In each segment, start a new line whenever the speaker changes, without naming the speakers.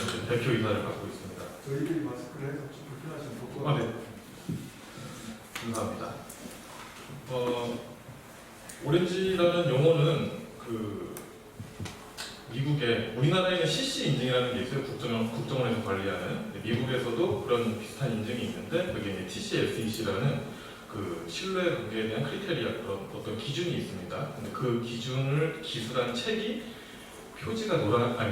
이제 대표이사를 맡고 있습니다.
저희들이 마스크를 해서 좀 불편하시면 벗고.
아, 네. 감사합니다. 오렌지라는 용어는 미국에 우리나라에는 CC 인증이라는 게 있어요. 국정원에서 관리하는. 미국에서도 그런 비슷한 인증이 있는데 그게 이제 TCSEC라는 그 신뢰 관계에 대한 크리테리아 그런 어떤 기준이 있습니다. 근데 그 기준을 기술한 책이 표지가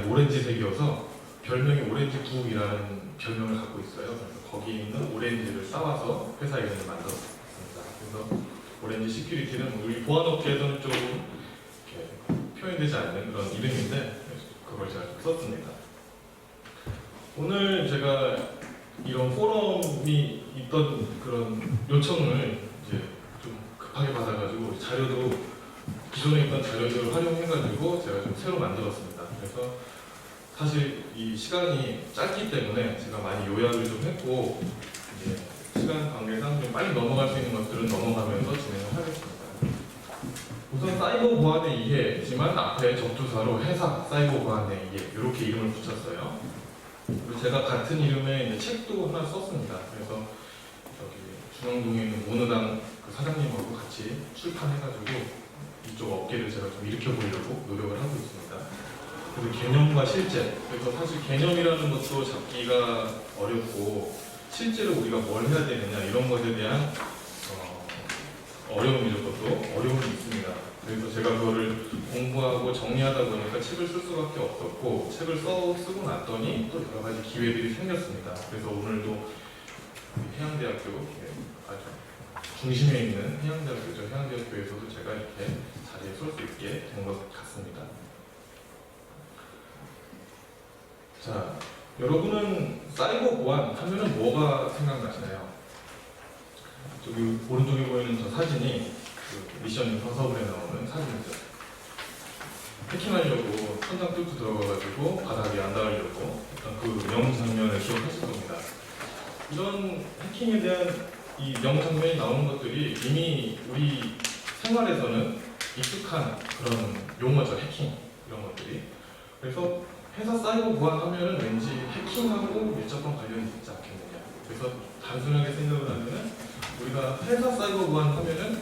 오렌지색이어서 별명이 오렌지국이라는 별명을 갖고 있어요. 그래서 거기 있는 오렌지를 싸와서 회사 이름을 만들었습니다. 그래서 오렌지 시큐리티는 우리 보안업계에서는 좀 이렇게 표현되지 않는 그런 이름인데 그걸 제가 좀 썼습니다. 오늘 제가 이런 포럼이 있던 그런 요청을 이제 좀 급하게 받아가지고 자료도 기존에 있던 자료들을 활용해가지고 제가 좀 새로 만들었습니다. 그래서 사실 이 시간이 짧기 때문에 제가 많이 요약을 좀 했고 이제 시간 관계상 좀 빨리 넘어갈 수 있는 것들은 넘어가면서 진행을 하겠습니다. 우선 사이버 보안의 이해지만 앞에 접두사로 회사 사이버 보안의 이해 이렇게 이름을 붙였어요. 그리고 제가 같은 이름의 이제 책도 하나 썼습니다. 그래서 저기 중앙동에 있는 모노당 그 사장님하고 같이 출판해가지고 이쪽 업계를 제가 좀 일으켜 보려고 노력을 하고 있습니다. 그리고 개념과 실제. 그래서 사실 개념이라는 것도 잡기가 어렵고 실제로 우리가 뭘 해야 되느냐 이런 것에 대한 어려움이죠. 그것도 어려움이 있습니다. 그래서 제가 그거를 공부하고 정리하다 보니까 책을 쓸 수밖에 없었고 책을 쓰고 났더니 또 여러 가지 기회들이 생겼습니다. 그래서 오늘도 해양대학교 아주 중심에 있는 해양대학교죠. 해양대학교에서도 제가 이렇게 자리에 설 수 있게 된 것 같습니다. 자, 여러분은 사이버 보안 하면은 뭐가 생각나시나요? 저기 오른쪽에 보이는 저 사진이 그 미션 임파서블에 나오는 사진이죠. 해킹하려고 천장 뚫고 들어가가지고 바닥에 안 닿으려고 했던 그 명장면을 기억하실 겁니다. 이런 해킹에 대한 이 명장면이 나오는 것들이 이미 우리 생활에서는 익숙한 그런 용어죠. 해킹 이런 것들이. 그래서 회사 사이버 보안하면은 왠지 해킹하고 밀접한 관련이 있지 않겠느냐. 그래서 단순하게 생각을 하면은 우리가 회사 사이버 보안하면은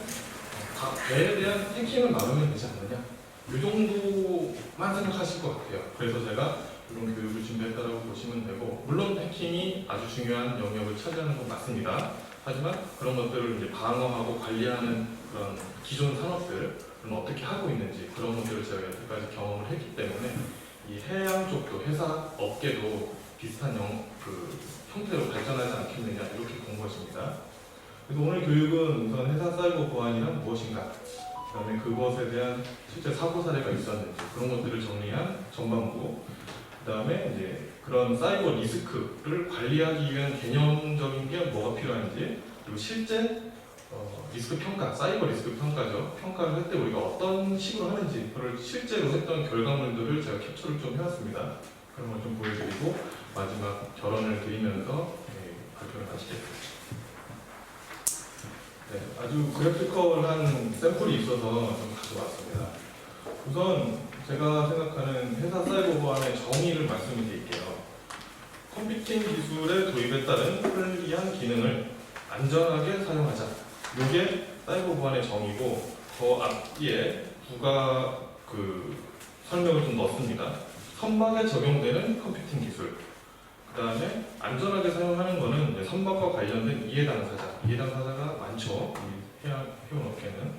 배에 대한 해킹을 막으면 되지 않느냐. 이 정도만 생각하실 것 같아요. 그래서 제가 이런 교육을 준비했다고 보시면 되고, 물론 해킹이 아주 중요한 영역을 차지하는 건 맞습니다. 하지만 그런 것들을 이제 방어하고 관리하는 그런 기존 산업들은 어떻게 하고 있는지 그런 것들을 제가 여태까지 경험을 했기 때문에 이 해양 쪽도 회사 업계도 비슷한 형태로 발전하지 않겠느냐 이렇게 본 것입니다. 그래서 오늘 교육은 우선 회사 사이버 보안이란 무엇인가, 그 다음에 그것에 대한 실제 사고 사례가 있었는지 그런 것들을 정리한 전반부, 그 다음에 이제 그런 사이버 리스크를 관리하기 위한 개념적인 게 뭐가 필요한지, 그리고 실제 리스크 평가, 사이버 리스크 평가죠. 평가를 할 때 우리가 어떤 식으로 하는지, 그걸 실제로 했던 결과물들을 제가 캡처를 좀 해왔습니다. 그런 걸 좀 보여드리고 마지막 결론을 드리면서 발표를 마치겠습니다. 네, 아주 그래피컬한 샘플이 있어서 좀 가져왔습니다. 우선 제가 생각하는 회사 사이버 보안의 정의를 말씀을 드릴게요. 컴퓨팅 기술의 도입에 따른 편리한 기능을 안전하게 사용하자. 이게 사이버 보안의 정의고, 그 앞뒤에 부가 설명을 좀 넣습니다. 선박에 적용되는 컴퓨팅 기술. 그 다음에 안전하게 사용하는 거는 이제 선박과 관련된 이해 당사자가 많죠. 이 해운업계는.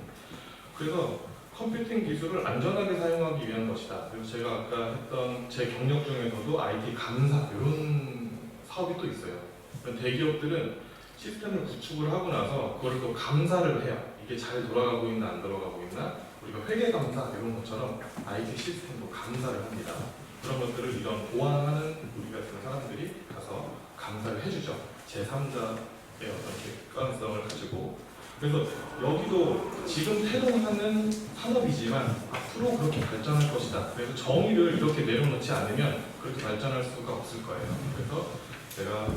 그래서 컴퓨팅 기술을 안전하게 사용하기 위한 것이다. 그래서 제가 아까 했던 제 경력 중에서도 IT 감사 이런 사업이 또 있어요. 대기업들은 시스템을 구축을 하고 나서 그걸 또 감사를 해요. 이게 잘 돌아가고 있나 안 돌아가고 있나. 우리가 회계 감사 이런 것처럼 IT 시스템도 감사를 합니다. 그런 것들을 이런 보안하는 우리 같은 사람들이 가서 감사를 해주죠. 제3자의 어떤 객관성을 가지고. 그래서 여기도 지금 태동하는 산업이지만 앞으로 그렇게 발전할 것이다. 그래서 정의를 이렇게 내려놓지 않으면 그렇게 발전할 수가 없을 거예요. 그래서 제가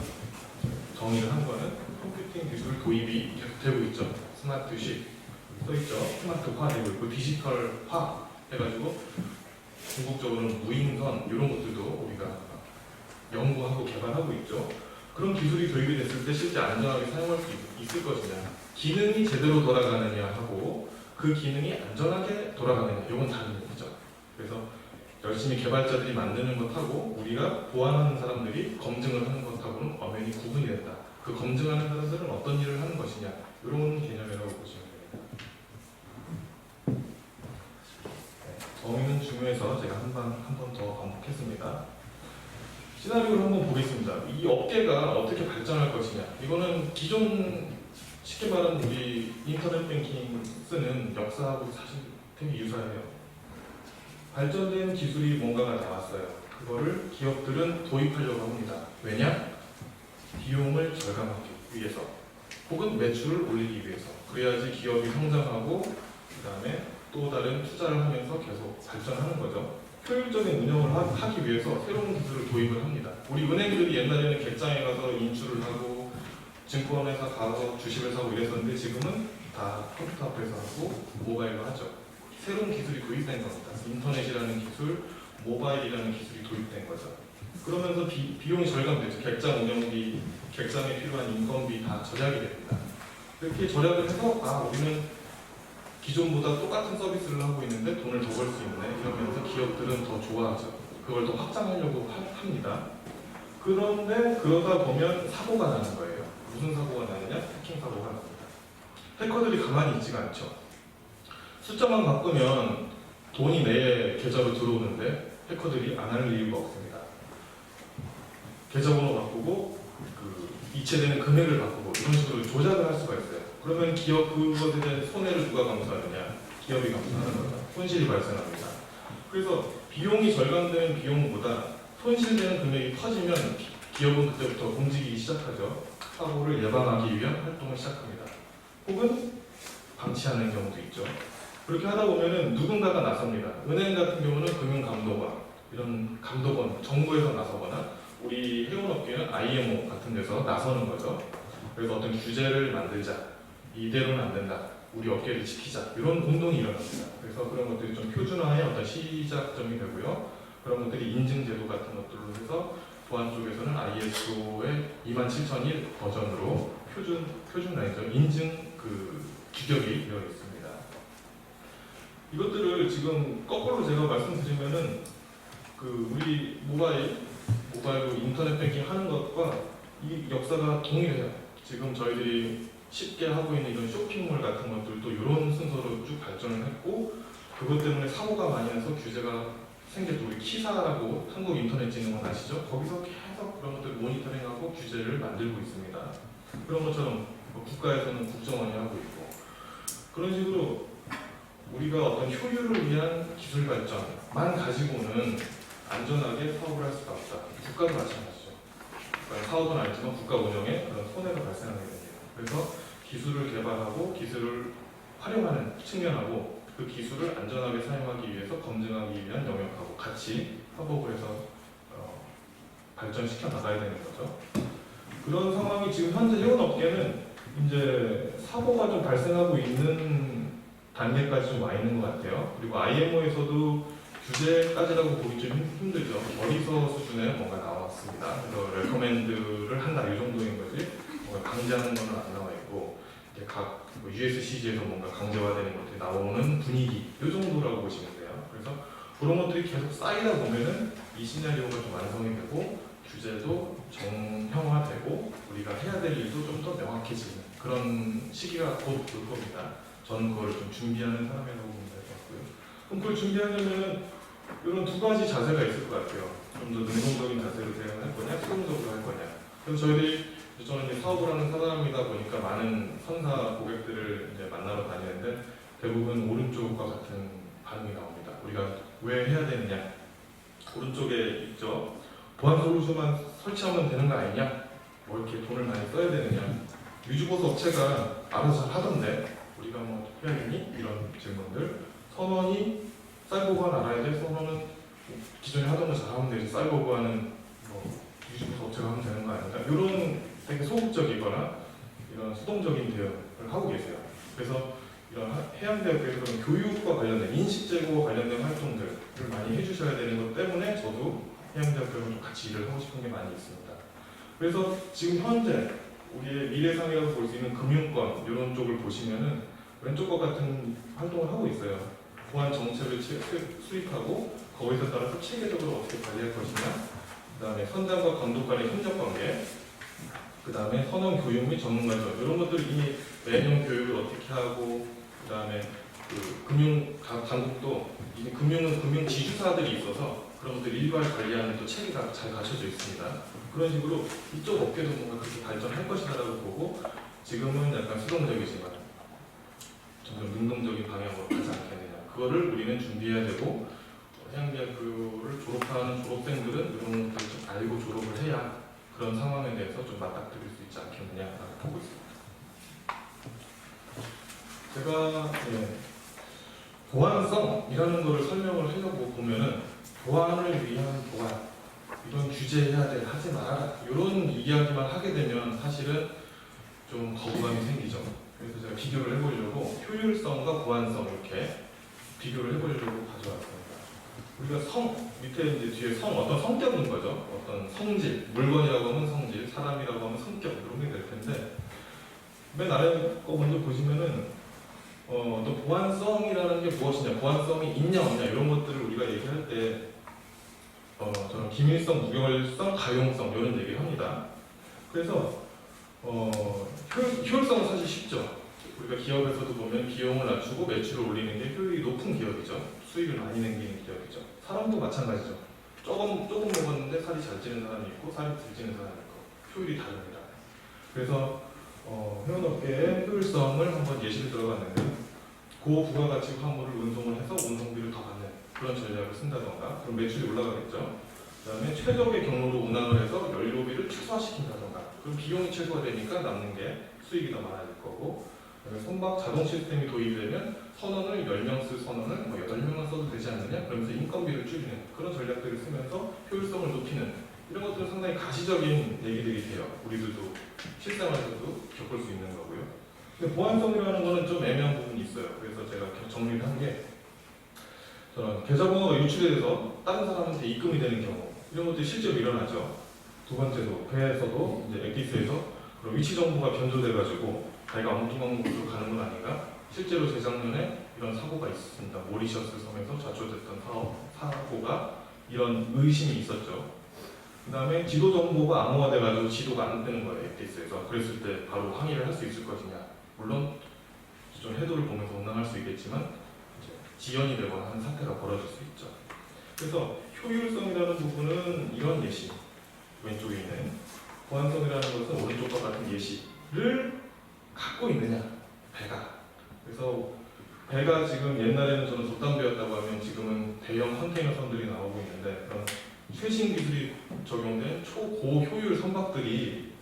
정의를 한 거는 컴퓨팅 기술 도입이 계속 되고 있죠. 스마트식 써있죠. 스마트화 되고 있고 디지털화 해가지고 궁극적으로는 무인선 이런 것들도 우리가 비판하고 있죠. 그런 기술이 도입이 됐을 때 실제 안전하게 사용할 수 있을 것이냐, 기능이 제대로 돌아가느냐 하고 그 기능이 안전하게 돌아가느냐, 이건 다른 얘기죠. 그래서 열심히 개발자들이 만드는 것하고 우리가 보안하는 사람들이 검증을 하는 것하고는 엄연히 구분이 된다. 그 검증하는 사람들은 어떤 일을 하는 것이냐, 이런 개념이라고 보시면 됩니다. 범위는 중요해서 제가 한 번 더 반복했습니다. 시나리오를 한번 보겠습니다. 이 업계가 어떻게 발전할 것이냐. 이거는 기존 쉽게 말하는 우리 인터넷 뱅킹 쓰는 역사하고 사실 되게 유사해요. 발전된 기술이 뭔가가 나왔어요. 그거를 기업들은 도입하려고 합니다. 왜냐? 비용을 절감하기 위해서 혹은 매출을 올리기 위해서. 그래야지 기업이 성장하고 그 다음에 또 다른 투자를 하면서 계속 발전하는 거죠. 효율적인 운영을 하기 위해서 새로운 기술을 도입을 합니다. 우리 은행들이 옛날에는 객장에 가서 인출을 하고 증권회사 가서 주식을 사고 이랬었는데 지금은 다 컴퓨터 앞에서 하고 모바일로 하죠. 새로운 기술이 도입된 겁니다. 인터넷이라는 기술, 모바일이라는 기술이 도입된 거죠. 그러면서 비용이 절감되죠. 객장 운영비, 객장에 필요한 인건비 다 절약이 됩니다. 이렇게 절약을 해서 우리는 기존보다 똑같은 서비스를 하고 있는데 돈을 더 벌 수 있네. 이러면서 기업들은 더 좋아하죠. 그걸 더 확장하려고 합니다. 그런데 그러다 보면 사고가 나는 거예요. 무슨 사고가 나느냐? 해킹 사고가 납니다. 해커들이 가만히 있지가 않죠. 숫자만 바꾸면 돈이 내 계좌로 들어오는데 해커들이 안 할 이유가 없습니다. 계좌번호 바꾸고 이체되는 금액을 바꾸고 이런 식으로 조작을 할 수가 있어요. 그러면 기업 그것에 대한 손해를 누가 감수하느냐? 기업이 감수하는 거죠. 손실이 발생합니다. 그래서 비용이 절감되는 비용보다 손실되는 금액이 커지면 기업은 그때부터 움직이기 시작하죠. 사고를 예방하기 위한 활동을 시작합니다. 혹은 방치하는 경우도 있죠. 그렇게 하다 보면은 누군가가 나섭니다. 은행 같은 경우는 금융감독원, 이런 감독원, 정부에서 나서거나 우리 해운업계는 IMO 같은 데서 나서는 거죠. 그래서 어떤 규제를 만들자. 이대로는 안 된다. 우리 업계를 지키자. 이런 운동이 일어납니다. 그래서 그런 것들이 좀 표준화의 어떤 시작점이 되고요. 그런 것들이 인증제도 같은 것들로 해서 보안 쪽에서는 ISO의 27001 버전으로 표준 라인죠. 인증 규격이 되어 있습니다. 이것들을 지금 거꾸로 제가 말씀드리면은 우리 모바일로 인터넷 뱅킹 하는 것과 이 역사가 동일해요. 지금 저희들이 쉽게 하고 있는 이런 쇼핑몰 같은 것들도 이런 순서로 쭉 발전을 했고 그것 때문에 사고가 많이 나서 규제가 생겼죠. 우리 키사라고 한국인터넷진흥원 아시죠? 거기서 계속 그런 것들을 모니터링하고 규제를 만들고 있습니다. 그런 것처럼 국가에서는 국정원이 하고 있고 그런 식으로 우리가 어떤 효율을 위한 기술 발전만 가지고는 안전하게 사업을 할 수가 없다. 국가도 마찬가지죠. 그러니까 사업은 알지만 국가 운영에 그런 손해가 발생하게 됩니다. 그래서 기술을 개발하고 기술을 활용하는 측면하고 그 기술을 안전하게 사용하기 위해서 검증하기 위한 영역하고 같이 협업을 해서 발전시켜 나가야 되는 거죠. 그런 상황이 지금 현재 해운업계는 이제 사고가 좀 발생하고 있는 단계까지 좀 와 있는 것 같아요. 그리고 IMO에서도 규제까지라고 보기 좀 힘들죠. 결의서 수준에 뭔가 나왔습니다. 그래서 레커멘드를 한다 이 정도인 거지 뭔가 강제하는 건 안 나와 있고 각 USCG에서 뭔가 강제화되는 것들이 나오는 분위기 이 정도라고 보시면 돼요. 그래서 그런 것들이 계속 쌓이다 보면은 이 시나리오가 좀 완성이 되고 규제도 정형화되고 우리가 해야 될 일도 좀 더 명확해지는 그런 시기가 곧 올 겁니다. 저는 그걸 좀 준비하는 사람이라고 보면 될 것 같고요. 그럼 그걸 준비하려면 이런 두 가지 자세가 있을 것 같아요. 좀 더 능동적인 자세로 대응할 거냐, 수동적으로 할 거냐. 그래서 저는 이제 사업을 하는 사람이다 보니까 많은 선사 고객들을 이제 만나러 다니는데 대부분 오른쪽과 같은 반응이 나옵니다. 우리가 왜 해야 되느냐? 오른쪽에 있죠. 보안 솔루션만 설치하면 되는 거 아니냐? 뭐 이렇게 돈을 많이 써야 되느냐? 유주보수 업체가 알아서 잘 하던데 우리가 뭐 해야겠니? 이런 질문들. 선원이 사이버 보안 알아야 돼? 선원은 기존에 하던 거 잘하면 되지. 사이버 보안은 뭐 유주보수 업체가 하면 되는 거 아닌가? 이런 되게 소극적이거나 이런 수동적인 대응을 하고 계세요. 그래서 이런 해양대학교에서 그런 교육과 관련된 인식 제고와 관련된 활동들을 많이 해주셔야 되는 것 때문에 저도 해양대학교랑 좀 같이 일을 하고 싶은 게 많이 있습니다. 그래서 지금 현재 우리의 미래상이라고 볼 수 있는 금융권 이런 쪽을 보시면은 왼쪽 것 같은 활동을 하고 있어요. 보안 정책을 수립하고 거기서 따라서 체계적으로 어떻게 관리할 것이냐, 그 다음에 선장과 감독 간의 협력 관계, 그 다음에 선원 교육 및 전문가 지원 이런 것들 이미 매년 교육을 어떻게 하고, 그 다음에 그 당국도 이제 금융은 금융 지주사들이 있어서 그런 것들 일괄 관리하는 또 체계가 잘 갖춰져 있습니다. 그런 식으로 이쪽 업계도 뭔가 그렇게 발전할 것이다라고 보고 지금은 약간 수동적이지만 점점 능동적인 방향으로 가지 않겠느냐. 그거를 우리는 준비해야 되고 해양대학교를 졸업하는 졸업생들은 이런 것들을 좀 알고 졸업을 해야 그런 상황에 대해서 좀 맞닥뜨릴 수 있지 않겠느냐라고 보고 있습니다. 제가 보안성이라는 것을 설명을 하려고 보면은 보안을 위한 보안 이런 규제해야 돼 하지 말아라 이런 이야기만 하게 되면 사실은 좀 거부감이 생기죠. 그래서 제가 비교를 해보려고 효율성과 보안성 이렇게 비교를 해보려고 가져왔습니다. 우리가 밑에 이제 뒤에 어떤 성격인 거죠. 어떤 성질, 물건이라고 하면 성질, 사람이라고 하면 성격 이런 게 될 텐데 맨 아래 거 먼저 보시면은 또 보안성이라는 게 무엇이냐, 보안성이 있냐 없냐 이런 것들을 우리가 얘기할 때 저는 기밀성, 무결성, 가용성 이런 얘기를 합니다. 그래서 효율성은 사실 쉽죠. 우리가 기업에서도 보면 비용을 낮추고 매출을 올리는 게 효율이 높은 기업이죠. 수익을 많이 남기는 기업이죠. 사람도 마찬가지죠. 조금 먹었는데 살이 잘 찌는 사람이 있고 살이 덜 찌는 사람이 있고 효율이 다릅니다. 그래서 회원업계의 효율성을 한번 예시를 들어봤는데 고부가가치 화물을 운송을 해서 운송비를 더 받는 그런 전략을 쓴다던가 그럼 매출이 올라가겠죠. 그 다음에 최적의 경로로 운항을 해서 연료비를 최소화시킨다던가 그럼 비용이 최소화되니까 남는 게 수익이 더 많아질 거고, 그다음에 선박 자동 시스템이 도입되면 선원을 10명 쓸 선원을 8명만 써도 되지 않느냐 그러면서 인건비를 줄이는 그런 전략들을 쓰면서 효율성을 높이는 이런 것들은 상당히 가시적인 얘기들이 돼요. 우리들도 실생활에서도 겪을 수 있는 거고요. 근데 보안성이라는 거는 좀 애매한 부분이 있어요. 그래서 제가 정리를 한 게 저는 계좌번호가 유출이 돼서 다른 사람한테 입금이 되는 경우 이런 것들이 실제로 일어나죠. 두 번째도 배에서도 이제 엑기스에서 그런 위치 정보가 변조돼가지고 자기가 엉뚱한 곳으로 가는 건 아닌가? 실제로 재작년에 이런 사고가 있었습니다. 모리셔스 섬에서 좌초됐던 사고가 이런 의심이 있었죠. 그 다음에 지도 정보가 암호화돼가지고 지도가 안 뜨는 거예요, 엑기스에서. 그랬을 때 바로 항의를 할 수 있을 것이냐. 물론 좀 해도를 보면서 운항할 수 있겠지만 지연이 되거나 하는 사태가 벌어질 수 있죠. 그래서 효율성이라는 부분은 이런 예시, 왼쪽에 있는 보안성이라는 것은 오른쪽과 같은 예시를 갖고 있느냐, 배가. 그래서 배가 지금 옛날에는 저는 돛담배였다고 하면 지금은 대형 컨테이너 선들이 나오고 있는데 그런 최신 기술이 적용된 초고효율 선박들이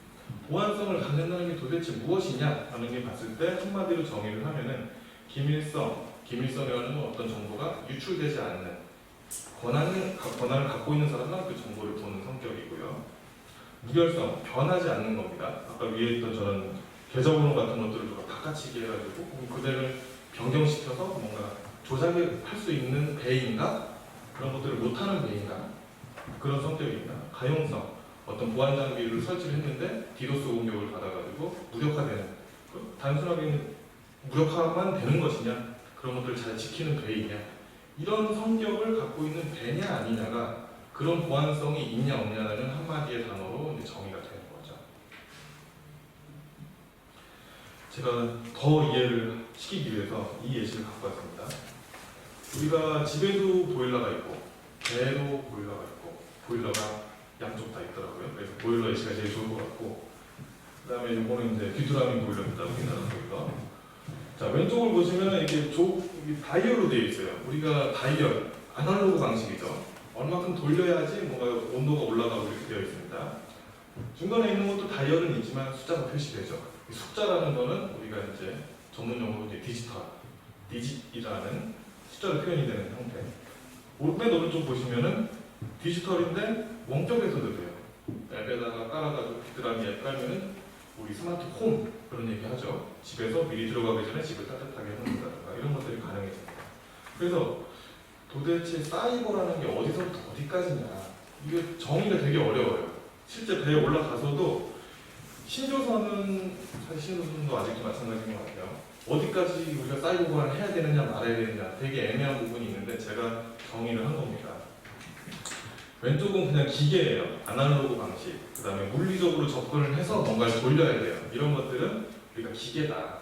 보안성을 갖는다는 게 도대체 무엇이냐 하는 게 봤을 때 한마디로 정의를 하면은 기밀성이라는 건 어떤 정보가 유출되지 않는 권한을 갖고 있는 사람만 그 정보를 보는 성격이고요. 무결성, 변하지 않는 겁니다. 아까 위에 있던 저는 계좌번호 같은 것들을 좀 바꿔치기 해가지고 그대를 변경시켜서 뭔가 조작을 할 수 있는 배인가? 그런 것들을 못하는 배인가? 그런 성격입니다. 가용성, 어떤 보안 장비를 설치를 했는데 디도스 공격을 받아가지고 무력화되는, 단순하게 무력화만 되는 것이냐, 그런 것들을 잘 지키는 배이냐, 이런 성격을 갖고 있는 배냐 아니냐가 그런 보안성이 있냐 없냐는 한마디의 단어로 이제 정의가 되는 거죠. 제가 더 이해를 시키기 위해서 이 예시를 갖고 왔습니다. 우리가 집에도 보일러가 있고 배에도 보일러가 있고 보일러가 양쪽 다 있더라고요. 그래서 보일러 예시가 제일 좋을 것 같고, 그 다음에 요거는 이제 귀뚜라미 보일러입니다. 우리나라 보일러. 자, 왼쪽을 보시면 이렇게 다이얼로 되어 있어요. 우리가 다이얼, 아날로그 방식이죠. 얼마큼 돌려야지 뭔가 온도가 올라가고 이렇게 되어 있습니다. 중간에 있는 것도 다이얼은 있지만 숫자가 표시되죠. 이 숫자라는 거는 우리가 이제 전문 용어로 이제 디짓이라는 숫자로 표현이 되는 형태. 맨 오른쪽 보시면은 디지털인데 원격에서도 돼요. 앱에다가 깔아가지고 귀뚜라미 앱 깔면은 우리 스마트 홈 그런 얘기 하죠. 집에서 미리 들어가기 전에 집을 따뜻하게 해놓는다든가 이런 것들이 가능해집니다. 그래서 도대체 사이버라는 게 어디서부터 어디까지냐, 이게 정의가 되게 어려워요. 실제 배에 올라가서도 신조선은 사실 신조선도 아직도 마찬가지인 것 같아요. 어디까지 우리가 사이버 보안을 해야 되느냐 말아야 되느냐 되게 애매한 부분이 있는데 제가 정의를 한 겁니다. 왼쪽은 그냥 기계예요. 아날로그 방식. 그 다음에 물리적으로 접근을 해서 뭔가를 돌려야 돼요. 이런 것들은 우리가 기계다.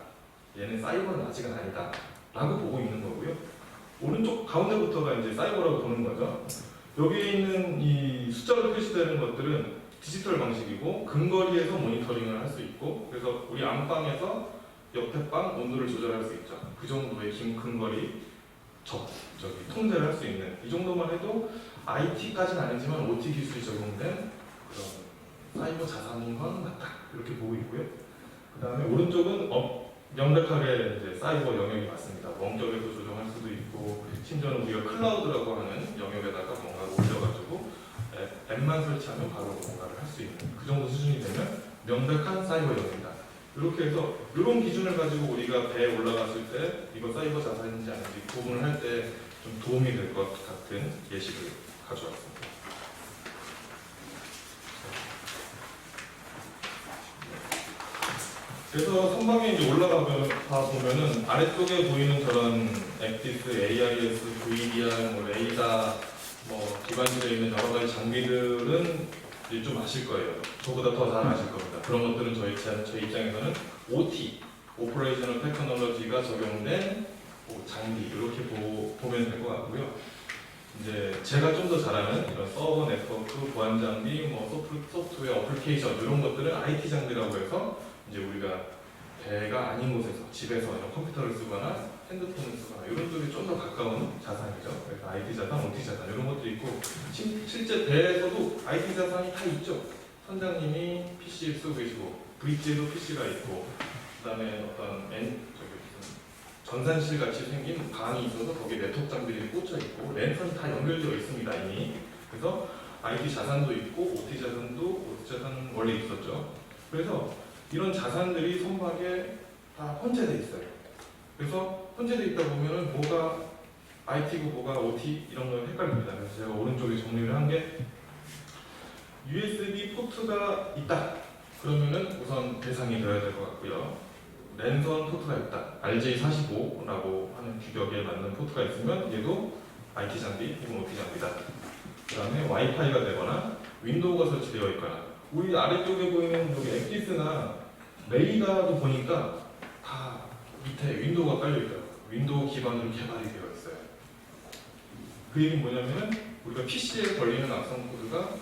얘는 사이버는 아직은 아니다. 라고 보고 있는 거고요. 오른쪽 가운데부터가 이제 사이버라고 보는 거죠. 여기에 있는 이 숫자로 표시되는 것들은 디지털 방식이고 근거리에서 모니터링을 할 수 있고 그래서 우리 안방에서 옆에 방 온도를 조절할 수 있죠. 그 정도의 긴 근거리 통제를 할 수 있는 이 정도만 해도 IT까지는 아니지만 OT 기술이 적용된 그런 사이버 자산인 건 맞다 이렇게 보고 있고요. 그 다음에 오른쪽은 명백하게 이제 사이버 영역이 맞습니다. 원격에서 조정할 수도 있고 심지어는 우리가 클라우드라고 하는 영역에다가 뭔가를 올려가지고 앱만 설치하면 바로 뭔가를 할 수 있는 그 정도 수준이 되면 명백한 사이버 영역이다. 이렇게 해서 이런 기준을 가지고 우리가 배에 올라갔을 때 이거 사이버 자산인지 아닌지 구분을 할 때 좀 도움이 될 것 같은 예시를 가져왔습니다. 그래서 선방에 이제 올라가 보면은 아래쪽에 보이는 저런 액티스, AIS, VDR, 뭐 레이더, 뭐 기반되어 있는 여러 가지 장비들은 이제 좀 아실 거예요. 저보다 더 잘 아실 겁니다. 그런 것들은 저희 입장에서는 OT, 오퍼레이셔널 테크놀로지가 적용된 장비 이렇게 보면 될 것 같고요. 이제 제가 좀 더 잘하는 이런 서버 네트워크, 보안 장비, 뭐 소프트웨어, 어플리케이션 이런 것들은 IT 장비라고 해서 이제 우리가 배가 아닌 곳에서 집에서 이런 컴퓨터를 쓰거나 핸드폰을 쓰거나 이런 쪽에 좀 더 가까운 자산이죠. 그래서 IT 자산, OT 자산 이런 것도 있고 실제 배에서도 IT 자산이 다 있죠. 선장님이 PC 쓰고 계시고 브릿지에도 PC가 있고 그다음에 어떤 전산실 같이 생긴 방이 있어서 거기에 네트워크 장비들이 꽂혀 있고 랜선이 다 연결되어 있습니다 이미. 그래서 IT 자산도 있고 OT 자산은 원래 있었죠. 그래서 이런 자산들이 선박에 다 혼재되어 있어요. 그래서 혼재되어 있다 보면은 뭐가 IT고 뭐가 OT 이런 걸 헷갈립니다. 그래서 제가 오른쪽에 정리를 한 게 USB 포트가 있다. 그러면은 우선 대상이 되어야 될 것 같고요. 랜선 포트가 있다. RJ45라고 하는 규격에 맞는 포트가 있으면 얘도 IT 장비 혹은 OT 장비다. 그 다음에 와이파이가 되거나 윈도우가 설치되어 있거나 우리 아래쪽에 보이는 여기 액티스나 레이더도 보니까 다 밑에 윈도우가 깔려있더라고요. 윈도우 기반으로 개발이 되어 있어요. 그 얘기는 뭐냐면 우리가 PC에 걸리는 악성 코드가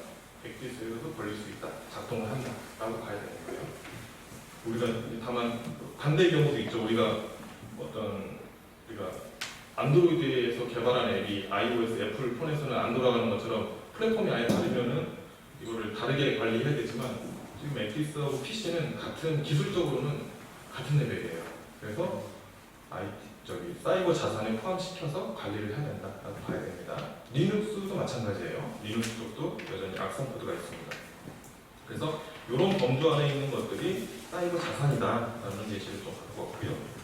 액티스에서도 걸릴 수 있다. 작동을 한다. 라고 봐야 되는 거예요. 우리가 다만 반대의 경우도 있죠. 우리가 안드로이드에서 개발한 앱이 iOS, 애플 폰에서는 안 돌아가는 것처럼 플랫폼이 아예 다르면은 이거를 다르게 관리해야 되지만 지금 액티스하고 PC는 기술적으로는 같은 레벨이에요. 그래서 사이버 자산에 포함시켜서 관리를 해야 된다라고 봐야 됩니다. 리눅스도 마찬가지예요. 리눅스 쪽도 여전히 악성 코드가 있습니다. 그래서 이런 범주 안에 있는 것들이 사이버 자산이다라는 예시를 좀 갖고 왔고요.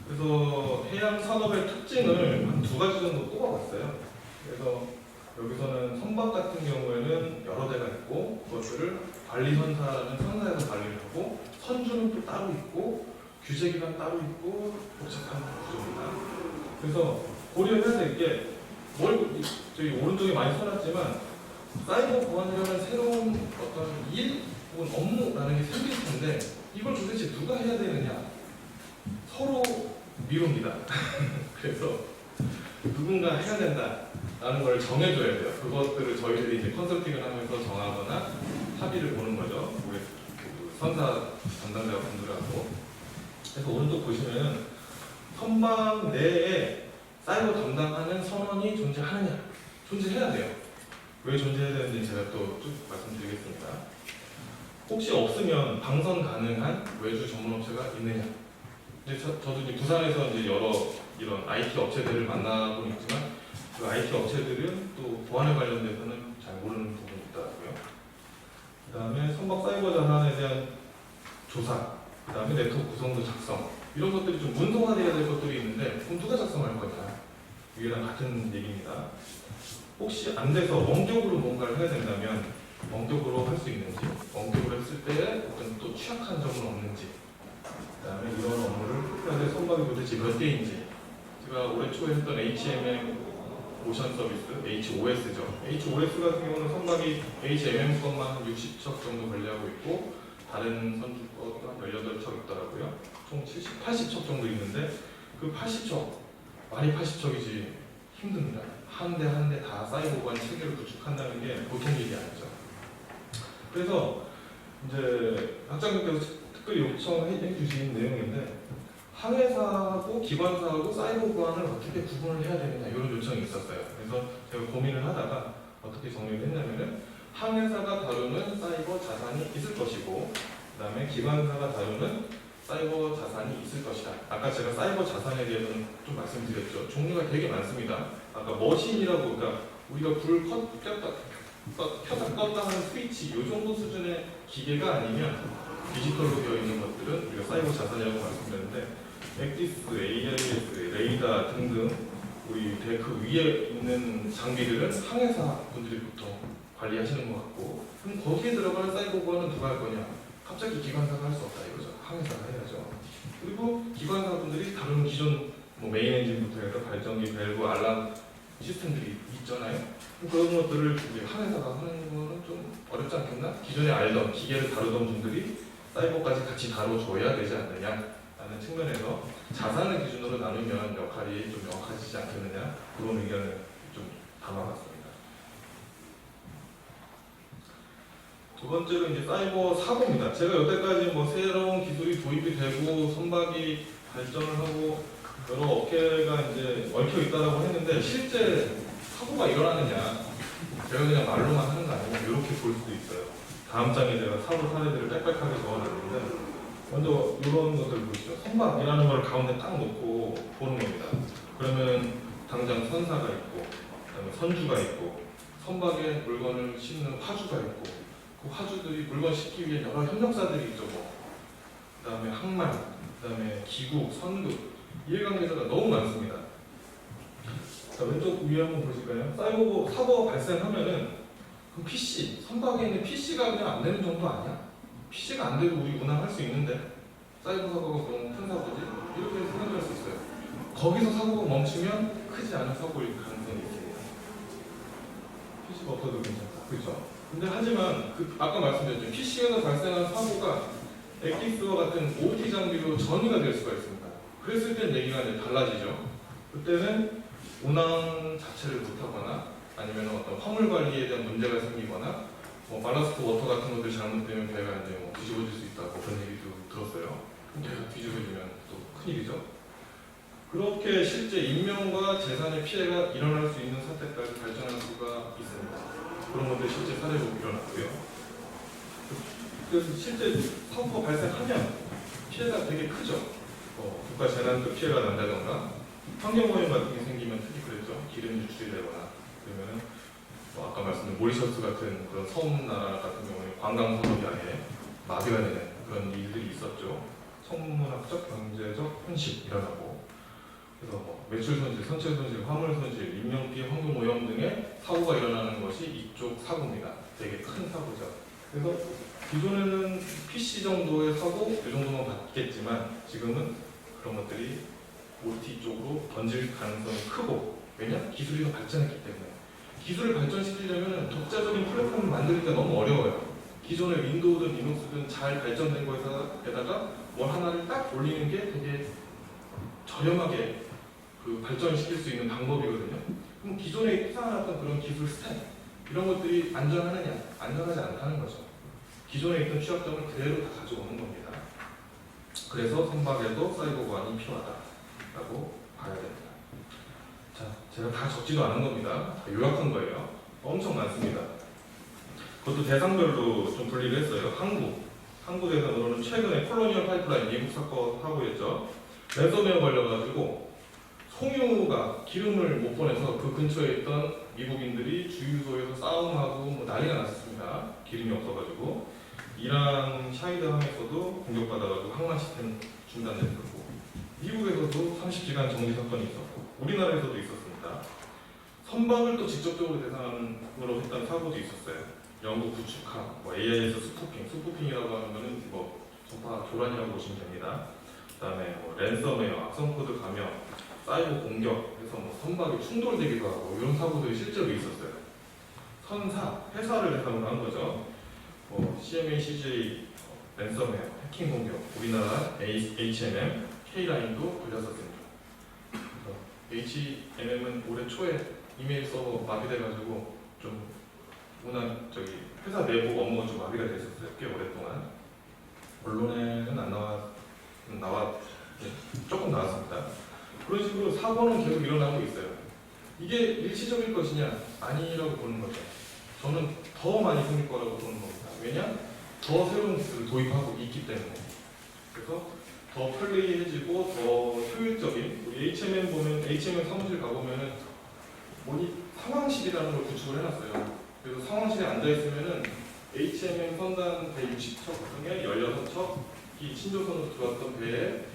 그래서 해양 산업의 특징을 한 2가지 정도 꼽아봤어요. 그래서 여기서는 선박 같은 경우에는 여러 대가 있고 그것들을 관리선사라는 선사에서 관리를 하고 선주는 또 따로 있고 규제기관 따로 있고 복잡한 구조입니다. 그래서 고려해야 될 게 저희 오른쪽에 많이 써놨지만 사이버 보안이라는 새로운 어떤 일 혹은 업무라는 게 생길 텐데 이걸 도대체 누가 해야 되느냐 서로 미룹니다. 그래서 누군가 해야 된다라는 걸 정해줘야 돼요. 그것들을 저희들이 이제 컨설팅을 하면서 정하거나 합의를 보는 거죠. 우리 선사 담당자 분들하고. 그래서 오른쪽 보시면 선박 내에 사이버 담당하는 선원이 존재하느냐? 존재해야 돼요. 왜 존재해야 되는지 제가 또 쭉 말씀드리겠습니다. 혹시 없으면 방선 가능한 외주 전문업체가 있느냐? 저도 이제 부산에서 이제 여러 이런 IT 업체들을 만나고 있지만 그 IT 업체들은 또 보안에 관련돼서는 잘 모르는 부분이 있더라고요. 그 다음에 선박 사이버 자산에 대한 조사, 그 다음에 네트워크 구성도 작성 이런 것들이 좀 문서화되어야 될 것들이 있는데 그럼 누가 작성할 거냐? 이게랑 같은 얘기입니다. 혹시 안 돼서 원격으로 뭔가를 해야 된다면 원격으로 할 수 있는지, 원격으로 했을 때 어떤 또 취약한 점은 없는지, 그다음에 이런 업무를 해야 될 선박이 도대체 몇 대인지. 제가 올해 초에 했던 HMM 오션 서비스, HOS죠. HOS 같은 경우는 선박이 HMM 것만 한 60척 정도 관리하고 있고 다른 선주 것도 한 18척 있더라고요. 총 70, 80척 정도 있는데 그 80척, 말이 80척이지 힘듭니다. 한 대 한 대 다 사이버 보안 체계를 구축한다는 게 보통 일이 아니죠. 그래서 이제 학장님께서 특별히 요청해 주신 내용인데 항해사하고 기관사하고 사이버 보안을 어떻게 구분을 해야 되느냐 이런 요청이 있었어요. 그래서 제가 고민을 하다가 어떻게 정리를 했냐면은 항해사가 다루는 사이버 자산이 있을 것이고 그 다음에 기관사가 다루는 사이버 자산이 있을 것이다. 아까 제가 사이버 자산에 대해서는 좀 말씀드렸죠. 종류가 되게 많습니다. 아까 머신이라고 그러니까 우리가 불 켰다 껐다 하는 스위치 이 정도 수준의 기계가 아니면 디지털로 되어 있는 것들은 우리가 사이버 자산이라고 말씀드렸는데 액디스, AIS, 레이더 등등 우리 그 위에 있는 장비들은 항해사 분들이 보통 관리하시는 것 같고 그럼 거기에 들어갈 사이버 보안은 누가 할 거냐? 갑자기 기관사가 할 수 없다 이거죠. 항해사가 해야죠. 그리고 기관사 분들이 다른 기존 메인 엔진부터 해서 발전기, 밸브, 알람 시스템들이 있잖아요. 그런 것들을 우리 항해사가 하는 거는 좀 어렵지 않겠나? 기존에 알던 기계를 다루던 분들이 사이버까지 같이 다뤄줘야 되지 않느냐라는 측면에서 자산을 기준으로 나누면 역할이 좀 명확해지지 않겠느냐 그런 의견을 좀 담아봤습니다. 두 번째로 이제 사이버 사고입니다. 제가 여태까지 새로운 기술이 도입이 되고 선박이 발전을 하고 여러 업계가 이제 얽혀 있다라고 했는데 실제 사고가 일어나느냐 제가 그냥 말로만 하는 거 아니고 이렇게 볼 수도 있어요. 다음 장에 제가 사고 사례들을 빽빽하게 적어놨는데 먼저 이런 것들 보시죠. 선박이라는 걸 가운데 딱 놓고 보는 겁니다. 그러면 당장 선사가 있고 그다음에 선주가 있고 선박에 물건을 싣는 화주가 있고 그 화주들이 물건 싣기 위해 여러 협력사들이 있죠. 그다음에 항만, 그다음에 기구, 선급 이해관계자가 너무 많습니다. 자, 왼쪽 위에 한번 보실까요? 사이버 사고가 발생하면은 그럼 PC, 선박에 있는 PC가 그냥 안 되는 정도 아니야? PC가 안 돼도 우리 운항할 수 있는데 사이버 사고가 너무 큰 사고지? 이렇게 생각할 수 있어요. 거기서 사고가 멈추면 크지 않은 사고일 가능성이 있습니다. PC가 없어도 괜찮다. 그렇죠? 근데 하지만 아까 말씀드렸죠. PC에서 발생한 사고가 액기스와 같은 OT 장비로 전이가 될 수가 있습니다. 그랬을 땐 얘기가 이제 달라지죠. 그때는 운항 자체를 못하거나 아니면 어떤 화물 관리에 대한 문제가 생기거나 발라스트 워터 같은 것들 잘못되면 배가 이제 뒤집어질 수 있다고 그런 얘기도 들었어요. 배가 뒤집어지면 또 큰일이죠. 그렇게 실제 인명과 재산의 피해가 일어날 수 있는 사태까지 발전할 수가 있습니다. 그런 것들 실제 사례로 일어났고요. 그래서 실제 사고가 발생하면 피해가 되게 크죠. 국가 재난급 피해가 난다던가 환경오염 같은 게 생기면 특히 그랬죠. 기름 유출이 되거나 그러면은 아까 말씀드린 모리셔스 같은 그런 섬나라 같은 경우에 관광 산업이 아예 마비가 되는 그런 일들이 있었죠. 천문학적, 경제적 손실 일어나고 그래서 매출 손실, 선체 손실, 화물 손실, 인명 피해, 환경 오염 등의 사고가 일어나는 것이 이쪽 사고입니다. 되게 큰 사고죠. 그래서 기존에는 PC 정도의 사고 이 정도만 받겠지만 지금은 그런 것들이 OT 쪽으로 던질 가능성이 크고 왜냐? 기술이 더 발전했기 때문에 기술을 발전시키려면 독자적인 플랫폼을 만들기가 너무 어려워요. 기존의 윈도우든 리눅스든 잘 발전된 거에다가 뭘 하나를 딱 올리는 게 되게 저렴하게 발전시킬 수 있는 방법이거든요. 그럼 기존에 쌓아놨던 그런 기술 스택 이런 것들이 안전하느냐? 안전하지 않다는 거죠. 기존에 있던 취약점을 그대로 다 가져오는 겁니다. 그래서 선박에도 사이버 보안이 필요하다라고 봐야 됩니다. 자, 제가 다 적지도 않은 겁니다. 요약한 거예요. 엄청 많습니다. 그것도 대상별로 좀 분리를 했어요. 항구 대상으로는 최근에 콜로니얼 파이프라인 미국 사건 사고였죠. 랜섬웨어 걸려가지고 송유가 기름을 못 보내서 그 근처에 있던 미국인들이 주유소에서 싸움하고 난리가 났습니다. 기름이 없어가지고 이란 샤히드 항에서도 공격받아가지고 항만 시스템 중단됐었고 미국에서도 30시간 정지 사건이 있었고 우리나라에서도 있었습니다. 선박을 또 직접적으로 대상으로 했던 사고도 있었어요. 영국 구축함, 뭐 AIS 스푸핑이라고 하는 거는 뭐 전파 교란이라고 보시면 됩니다. 그다음에 뭐 랜섬웨어, 악성 코드 감염, 사이버 공격해서 뭐 선박이 충돌되기도 하고 이런 사고들이 실제로 있었어요. 선사, 회사를 대상으로 한 거죠. CMA, CJ, 랜섬웨어, 해킹 공격, 우리나라 HMM, K라인도 걸렸었습니다. HMM은 올해 초에 이메일 서버 마비돼가지고 좀 회사 내부 업무가 좀 마비가 됐었어요. 꽤 오랫동안. 언론에는 안 조금 나왔습니다. 그런 식으로 사고는 계속 일어나고 있어요. 이게 일시적일 것이냐? 아니라고 보는 거죠. 저는 더 많이 생길 거라고 보는 겁니다. 왜냐? 더 새로운 기술을 도입하고 있기 때문에. 그래서 더 편리해지고 더 효율적인, 우리 HMM 사무실 가보면은 상황실이라는 걸 구축을 해놨어요. 그래서 상황실에 앉아있으면은 HMM 선단 160척 중에 16척이 신조선으로 들어왔던 배에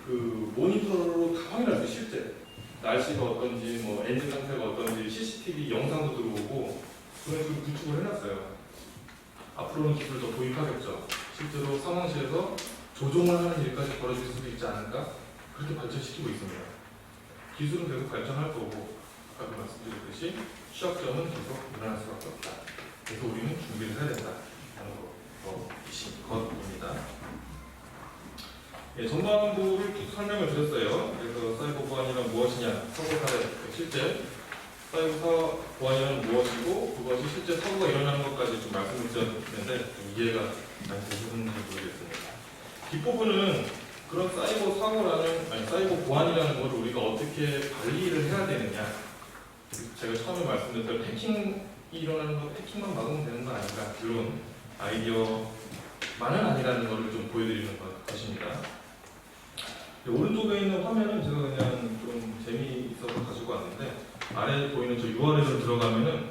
그 모니터로 다 확인할 수 있어요. 실제 날씨가 어떤지, 뭐 엔진 상태가 어떤지, CCTV 영상도 들어오고 그런 식으로 구축을 해놨어요. 앞으로는 기술을 더 도입하겠죠. 실제로 상황실에서 조종을 하는 일까지 벌어질 수도 있지 않을까? 그렇게 발전시키고 있습니다. 기술은 계속 발전할 거고, 아까 말씀드렸듯이 취약점은 계속 일어날 수밖에 없다. 그래서 우리는 준비를 해야 된다. 하는 것입니다. 예, 전반부를 쭉 설명을 드렸어요. 그래서 사이버 보안이란 무엇이냐, 사고 사례, 실제 사이버 보안이란 무엇이고 그것이 실제 사고가 일어나는 것까지 좀 말씀을 드렸는데 좀 이해가 많이 되셨는지 모르겠습니다. 뒷부분은 그런 사이버 보안이라는 것을 우리가 어떻게 관리를 해야 되느냐. 제가 처음에 말씀드렸던 해킹이 일어나는 거 해킹만 막으면 되는 거 아닌가. 물론 아이디어만은 아니라는 것을 좀 보여드리는 것입니다. 오른쪽에 있는 화면은 제가 그냥 좀 재미있어서 가지고 왔는데 아래에 보이는 저 URL을 들어가면은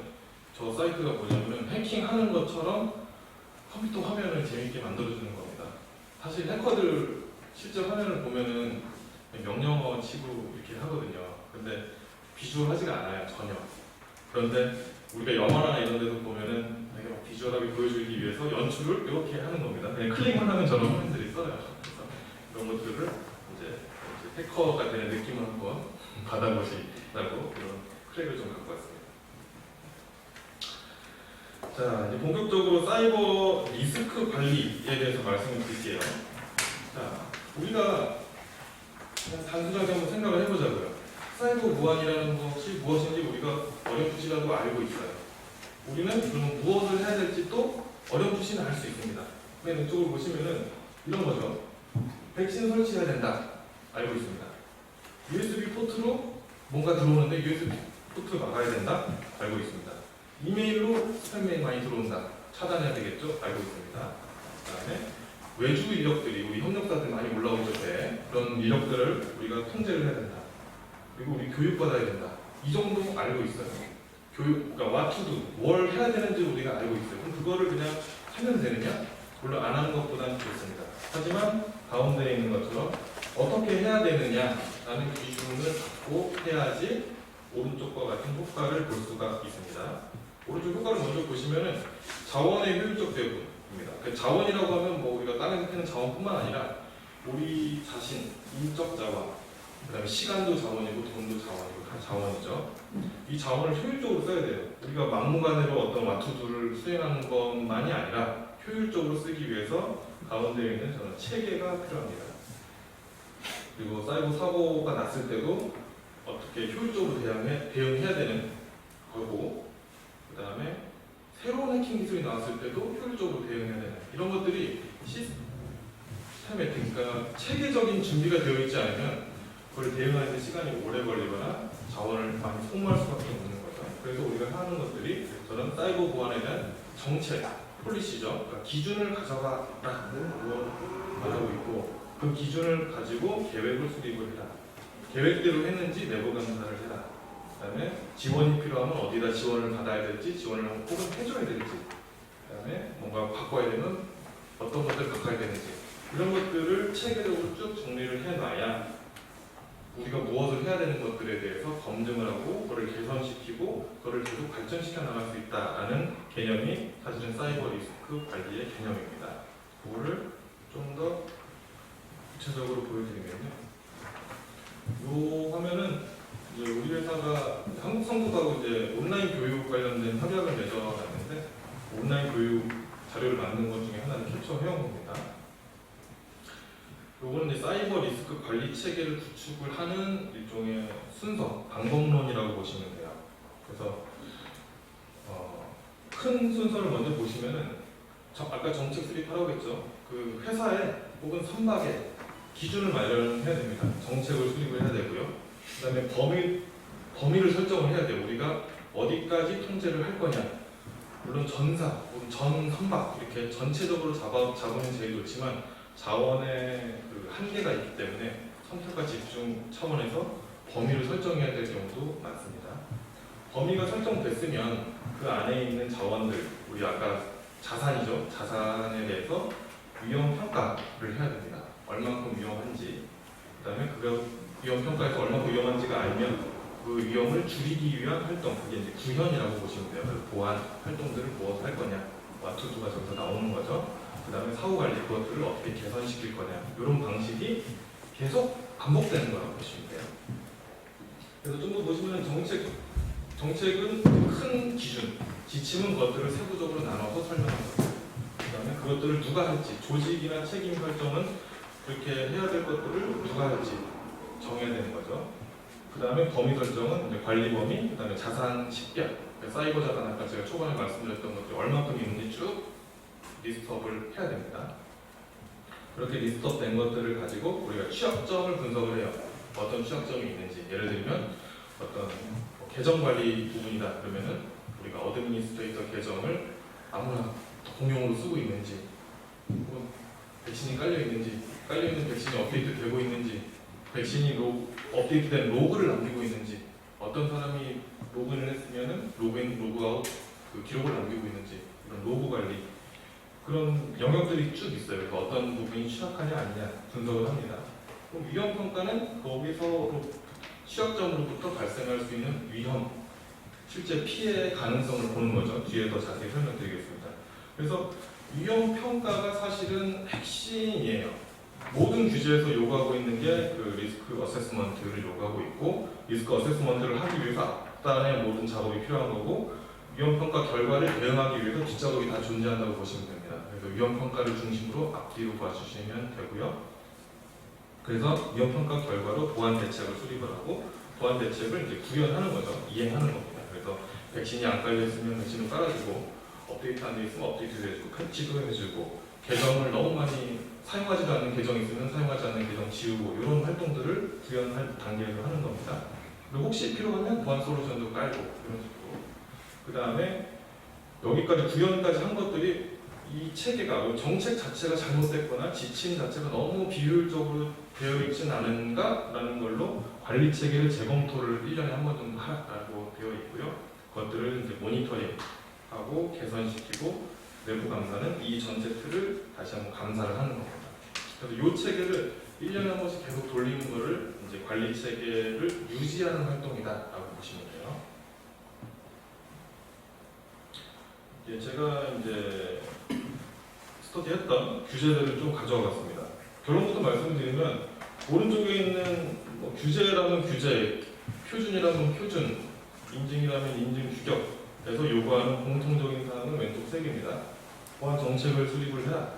저 사이트가 뭐냐면 해킹하는 것처럼 컴퓨터 화면을 재미있게 만들어주는 겁니다. 사실 해커들 실제 화면을 보면은 명령어 치고 이렇게 하거든요. 근데 비주얼하지가 않아요, 전혀. 그런데 우리가 영화나 이런 데서 보면은 비주얼하게 보여주기 위해서 연출을 이렇게 하는 겁니다. 그냥 클릭만 하면 저런 화면들이 써요. 그래서 이런 것들을 이제 해커가 되는 느낌을 한번 받아보시라고 이런 크랙을 좀 갖고 왔습니다. 자, 이제 본격적으로 사이버 리스크 관리에 대해서 말씀을 드릴게요. 자, 우리가 그냥 단순하게 한번 생각을 해보자고요. 사이버 보안이라는 것이 무엇인지 우리가 어렴풋이라도 알고 있어요. 우리는 그러면 무엇을 해야 될지도 어렴풋이는 알 수 있습니다. 맨 왼쪽을 보시면은 이런 거죠. 백신 설치해야 된다. 알고 있습니다. USB 포트로 뭔가 들어오는데 USB 포트 막아야 된다. 알고 있습니다. 이메일로 스팸 메일 많이 들어온다. 차단해야 되겠죠? 알고 있습니다. 그다음에 외주 인력들이 우리 협력사들 많이 올라오죠. 그런 인력들을 우리가 통제를 해야 된다. 그리고 우리 교육받아야 된다. 이 정도 알고 있어요. 그러니까 what to do, 뭘 해야 되는지 우리가 알고 있어요. 그럼 그거를 그냥 하면 되느냐? 물론 안 하는 것보다는 좋습니다. 하지만 가운데에 있는 것처럼 어떻게 해야 되느냐라는 기준을 갖고 해야지 오른쪽과 같은 효과를 볼 수가 있습니다. 오른쪽 효과를 먼저 보시면은 자원의 효율적 배분입니다. 그 자원이라고 하면 뭐 우리가 다른 데는 자원뿐만 아니라 우리 자신, 인적 자원, 그다음에 시간도 자원이고 돈도 자원이고 다 자원이죠. 이 자원을 효율적으로 써야 돼요. 우리가 막무가내로 어떤 와투두를 수행하는 것만이 아니라 효율적으로 쓰기 위해서 가운데에 있는 저는 체계가 필요합니다. 그리고 사이버 사고가 났을 때도 어떻게 효율적으로 대응해야 되는 거고, 그 다음에 새로운 해킹 기술이 나왔을 때도 효율적으로 대응해야 되는 이런 것들이 시스템에, 그러니까 체계적인 준비가 되어 있지 않으면 그걸 대응하는 데 시간이 오래 걸리거나 자원을 많이 소모할 수밖에 없는 거죠. 그래서 우리가 하는 것들이 저는 사이버 보안에 대한 정책, 폴리시죠. 그러니까 기준을 가져가라는 걸 말하고 있고 그 기준을 가지고 계획을 수립을 해라. 계획대로 했는지 내부 감사를 해라. 그 다음에 지원이 필요하면 어디다 지원을 받아야 될지, 지원을 혹은 해줘야 될지, 그 다음에 뭔가 바꿔야 되면 어떤 것들을 바꿔야 되는지 이런 것들을 체계적으로 쭉 정리를 해놔야 우리가 무엇을 해야 되는 것들에 대해서 검증을 하고 그걸 개선시키고 그걸 계속 발전시켜 나갈 수 있다라는 개념이 사실은 사이버 리스크 관리의 개념입니다. 그거를 좀 더 구체적으로 보여드리면요. 이 화면은 이제 우리 회사가 한국성북하고 이제 온라인 교육 관련된 협약을 맺어놨는데 온라인 교육 자료를 만든 것 중에 하나는 캡처해온 겁니다. 요거는 이제 사이버 리스크 관리 체계를 구축을 하는 일종의 순서, 방법론이라고 보시면 돼요. 그래서 큰 순서를 먼저 보시면은 아까 정책 수립하라고 했죠. 그 회사에 혹은 선박에 기준을 마련해야 됩니다. 정책을 수립을 해야 되고요. 그다음에 범위를 설정을 해야 돼요. 우리가 어디까지 통제를 할 거냐. 물론 전사 혹은 전 선박 이렇게 전체적으로 잡으면 제일 좋지만 자원의 그 한계가 있기 때문에 선택과 집중 차원에서 범위를 설정해야 될 경우도 많습니다. 범위가 설정됐으면 그 안에 있는 자원들, 우리 아까 자산이죠. 자산에 대해서 위험 평가를 해야 됩니다. 얼만큼 위험한지, 그다음에 그 위험 평가에서 얼마큼 위험한지가 알면 그 위험을 줄이기 위한 활동, 그게 이제 구현이라고 보시면 돼요. 그래서 보안 활동들을 무엇을 할 거냐, 와투두가 저기서 나오는 거죠. 그 다음에 사후 관리 그것들을 어떻게 개선시킬 거냐, 이런 방식이 계속 반복되는 거라고 보시면 돼요. 그래서 좀 더 보시면 정책은 큰 기준, 지침은 그것들을 세부적으로 나눠서 설명합니다. 그 다음에 그것들을 누가 할지, 조직이나 책임 설정은 그렇게 해야 될 것들을 누가 할지 정해야 되는 거죠. 그 다음에 범위 설정은 이제 관리 범위, 그 다음에 자산 식별, 사이버 자산 아까 제가 초반에 말씀드렸던 것들 얼마큼 있는지 쭉 리스트업을 해야 됩니다. 그렇게 리스트업 된 것들을 가지고 우리가 취약점을 분석을 해요. 어떤 취약점이 있는지, 예를 들면 어떤 계정 관리 부분이다 그러면은 우리가 어드미니스트레이터 계정을 아무나 공용으로 쓰고 있는지, 혹은 백신이 깔려 있는지, 깔려 있는 백신이 업데이트 되고 있는지, 백신이 업데이트된 로그를 남기고 있는지, 어떤 사람이 로그인을 했으면은 로그인, 로그아웃 그 기록을 남기고 있는지, 이런 로그 관리, 그런 영역들이 쭉 있어요. 그래서 어떤 부분이 취약하냐 아니냐 분석을 합니다. 그럼 위험 평가는 거기서 취약점으로부터 발생할 수 있는 위험, 실제 피해 가능성을 보는 거죠. 뒤에 더 자세히 설명드리겠습니다. 그래서 위험 평가가 사실은 핵심이에요. 모든 규제에서 요구하고 있는 게 그 리스크 어세스먼트를 요구하고 있고, 리스크 어세스먼트를 하기 위해서 앞단의 모든 작업이 필요한 거고, 위험 평가 결과를 대응하기 위해서 뒷작업이 다 존재한다고 보시면 됩니다. 그래서 위험 평가를 중심으로 앞뒤로 봐주시면 되고요. 그래서 위험 평가 결과로 보안 대책을 수립을 하고, 보안 대책을 이제 구현하는 거죠. 이행하는 겁니다. 그래서 백신이 안 깔려 있으면 백신을 깔아주고, 업데이트 안 돼 있으면 업데이트 해주고, 패치도 해주고, 계정을 너무 많이 사용하지도 않는 계정이 있으면 사용하지 않는 계정 지우고, 이런 활동들을 구현할 단계에서 하는 겁니다. 그리고 혹시 필요하면 보안 솔루션도 깔고 이런 식으로. 그 다음에 여기까지 구현까지 한 것들이 이 체계가 정책 자체가 잘못됐거나 지침 자체가 너무 비효율적으로 되어 있진 않은가라는 걸로 관리 체계를 재검토를 1년에 한 번 정도 하라고 되어 있고요. 그것들을 이제 모니터링하고 개선시키고, 내부 감사는 이 전체 틀을 다시 한번 감사를 하는 겁니다. 그래서 이 체계를 1년에 한 번씩 계속 돌리는 거를 이제 관리 체계를 유지하는 활동이다라고 보시면 돼요. 예, 제가 이제 스터디했던 규제들을 좀 가져와 봤습니다. 결론부터 말씀드리면, 오른쪽에 있는 규제라면 규제, 표준이라면 표준, 인증이라면 인증 규격에서 요구하는 공통적인 사항은 왼쪽 3개입니다. 보안 정책을 수립을 해라.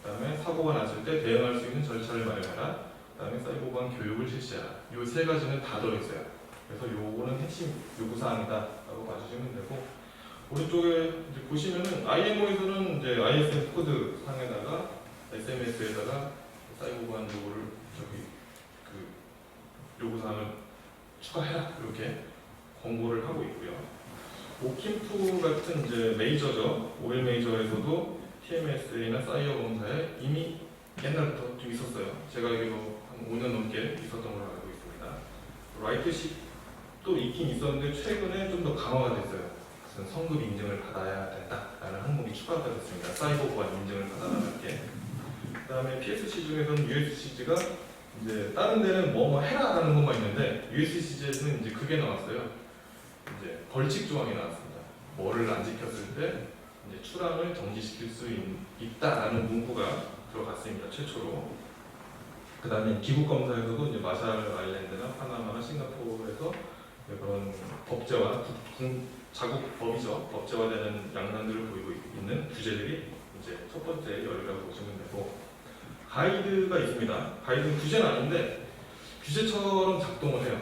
그 다음에 사고가 났을 때 대응할 수 있는 절차를 마련해라. 그 다음에 사이버 보안 교육을 실시해라. 이 3가지는 다 들어있어요. 그래서 요거는 핵심 요구사항이다라고 봐주시면 되고, 오른쪽에 이제 보시면은 IMO에서는 이제 ISF 코드 상에다가 SMS에다가 사이버 보안 요구를 요구사항을 추가해라 이렇게 권고를 하고 있고요. 오킨프 같은 이제 메이저죠. 오일 메이저에서도 TMS나 사이버 검사에 이미 옛날부터 좀 있었어요. 제가 알기로 한 5년 넘게 있었던 걸로 알고 있습니다. 라이트십도 있긴 있었는데 최근에 좀 더 강화가 됐어요. 그래서 성급 인증을 받아야 된다라는 항목이 추가가 됐습니다. 사이버 보안 인증을 받아야 할 게. 그 다음에 PSC 중에서는 USCG가 이제 다른 데는 뭐 해라라는 것만 있는데 USCG에서는 이제 그게 나왔어요. 이제 벌칙 조항이 나왔습니다. 뭐를 안 지켰을 때 이제 출항을 정지시킬 수 있다라는 문구가 들어갔습니다. 최초로. 그 다음에 기국 검사에서도 이제 마샬 아일랜드나 파나마나 싱가포르에서 그런 법제화, 자국 법이죠. 법제화되는 양상들을 보이고 있는 규제들이 이제 첫 번째 열이라고 보시면 되고, 가이드가 있습니다. 가이드는 규제는 아닌데 규제처럼 작동을 해요.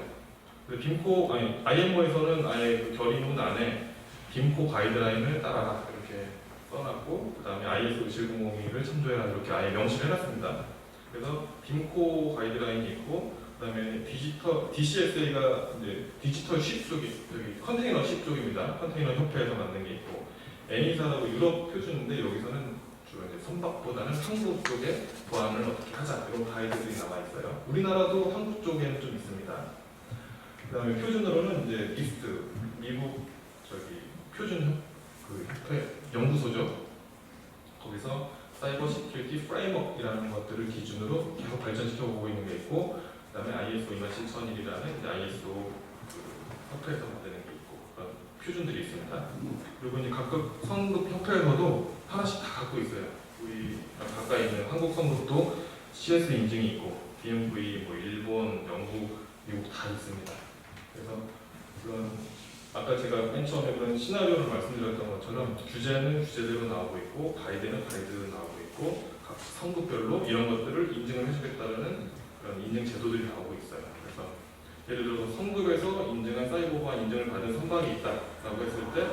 빔코 IMO에서는 아예 그 결의문 안에 빔코 가이드라인을 따라라 이렇게 써놨고, 그 다음에 ISO 27001을 참조해라 이렇게 아예 명시를 해놨습니다. 그래서 빔코 가이드라인이 있고, 그 다음에 DCSA가 이제 디지털 십 쪽이 여기 컨테이너 십 쪽입니다. 컨테이너 협회에서 만든 게 있고, 에니사라고 유럽 표준인데 여기서는 주로 이제 선박보다는 항구 쪽에 보안을 어떻게 하자 이런 가이드들이 나와 있어요. 우리나라도 항구 쪽에는 좀 있습니다. 그다음에 표준으로는 이제 리스트 미국 표준 그 협회 연구소죠. 거기서 사이버 시큐리티 프레임워크이라는 것들을 기준으로 계속 발전시켜 보고 있는 게 있고, 그다음에 ISO 27001이라는 이제 ISO 그 협회에서 만드는 게 있고 그런 표준들이 있습니다. 그리고 이제 각각 성급 협회에서도 하나씩 다 갖고 있어요. 우리 가까이 있는 한국 성급도 CS 인증이 있고, DMV 뭐 일본, 영국, 미국 다 있습니다. 그래서 그런 아까 제가 맨 처음에 그런 시나리오를 말씀드렸던 것처럼 규제는 규제대로 나오고 있고, 가이드는 가이드로 나오고 있고, 각 성급별로 이런 것들을 인증을 해주겠다는 그런 인증 제도들이 나오고 있어요. 그래서 예를 들어서 성급에서 인증한 사이버 보안 인증을 받은 선박이 있다라고 했을 때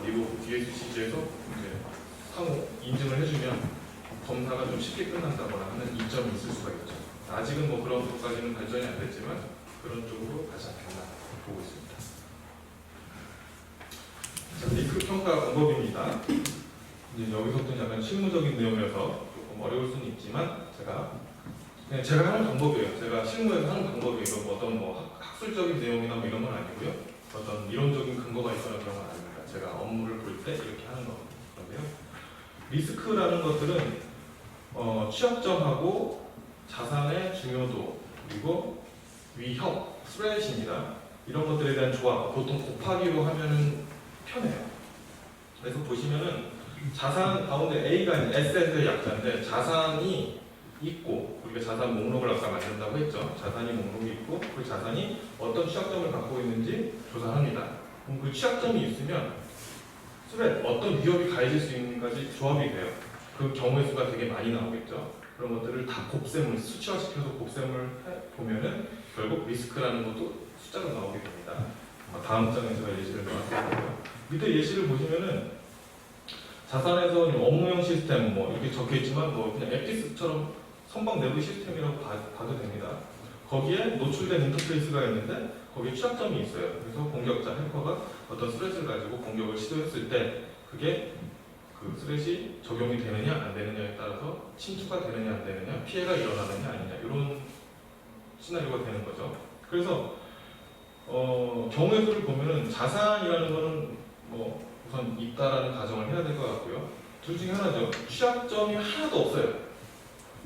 미국 DSCG에서 이제 상호 인증을 해주면 검사가 좀 쉽게 끝난다거나 하는 이점이 있을 수가 있죠. 아직은 뭐 그런 것까지는 발전이 안 됐지만 그런 쪽으로 가지 않겠나 보고 있습니다. 자, 리스크 평가 방법입니다. 이제 여기서부터 약간 실무적인 내용이라서 조금 어려울 수는 있지만 그냥 제가 하는 방법이에요. 제가 실무에서 하는 방법이에요. 뭐 어떤 뭐 학술적인 내용이나 뭐 이런 건 아니고요. 어떤 이론적인 근거가 있거나 그런 건 아닙니다. 제가 업무를 볼 때 이렇게 하는 건데요. 리스크라는 것들은 취약점하고 자산의 중요도 그리고 위협, 스레시입니다. 이런 것들에 대한 조합, 보통 곱하기로 하면은 편해요. 그래서 보시면은 자산 가운데 A가 S의 약자인데 자산이 있고, 우리가 자산 목록을 아까 만든다고 했죠. 자산이 목록이 있고 그 자산이 어떤 취약점을 갖고 있는지 조사합니다. 그럼 그 취약점이 있으면 어떤 위협이 가해질 수 있는지까지 조합이 돼요. 그 경우의 수가 되게 많이 나오겠죠. 그런 것들을 다 곱셈을 수치화시켜서 곱셈을 보면은 결국 리스크라는 것도 숫자가 나오게 됩니다. 다음 장에 제가 예시를 넣었고요. 밑에 예시를 보시면은 자산에서 업무용 시스템 뭐 이렇게 적혀 있지만 뭐 그냥 엑기스처럼 선박 내부 시스템이라고 봐도 됩니다. 거기에 노출된 인터페이스가 있는데 거기에 취약점이 있어요. 그래서 공격자 해커가 어떤 스레시를 가지고 공격을 시도했을 때 그게 그 스레시 적용이 되느냐 안 되느냐에 따라서 침투가 되느냐 안 되느냐, 피해가 일어나느냐 아니냐 이런 시나리오가 되는 거죠. 그래서 경우의 수를 보면은 자산이라는 거는 뭐 우선 있다라는 가정을 해야 될 것 같고요. 둘 중에 하나죠. 취약점이 하나도 없어요.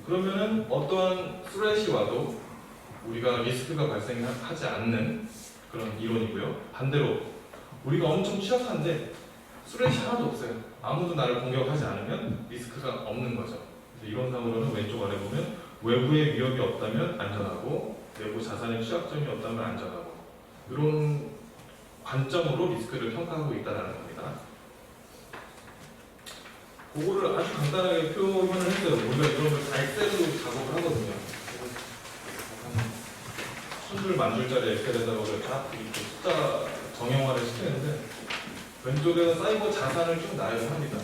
그러면은 어떠한 스레시 와도 우리가 리스크가 발생하지 않는 그런 이론이고요. 반대로 우리가 엄청 취약한데 스레시 하나도 없어요. 아무도 나를 공격하지 않으면 리스크가 없는 거죠. 이론상으로는 왼쪽 아래 보면 외부의 위협이 없다면 안전하고 내부 자산의 취약점이 없다면 안전하고, 이런 관점으로 리스크를 평가하고 있다는 겁니다. 그거를 아주 간단하게 표현을 했어요. 우리가 이런 걸 다 엑셀로 작업을 하거든요. 수술 만 줄짜리 엑셀에다가 쫙 이렇게 숫자 정형화를 시키는데 왼쪽에는 사이버 자산을 좀 나열을 합니다.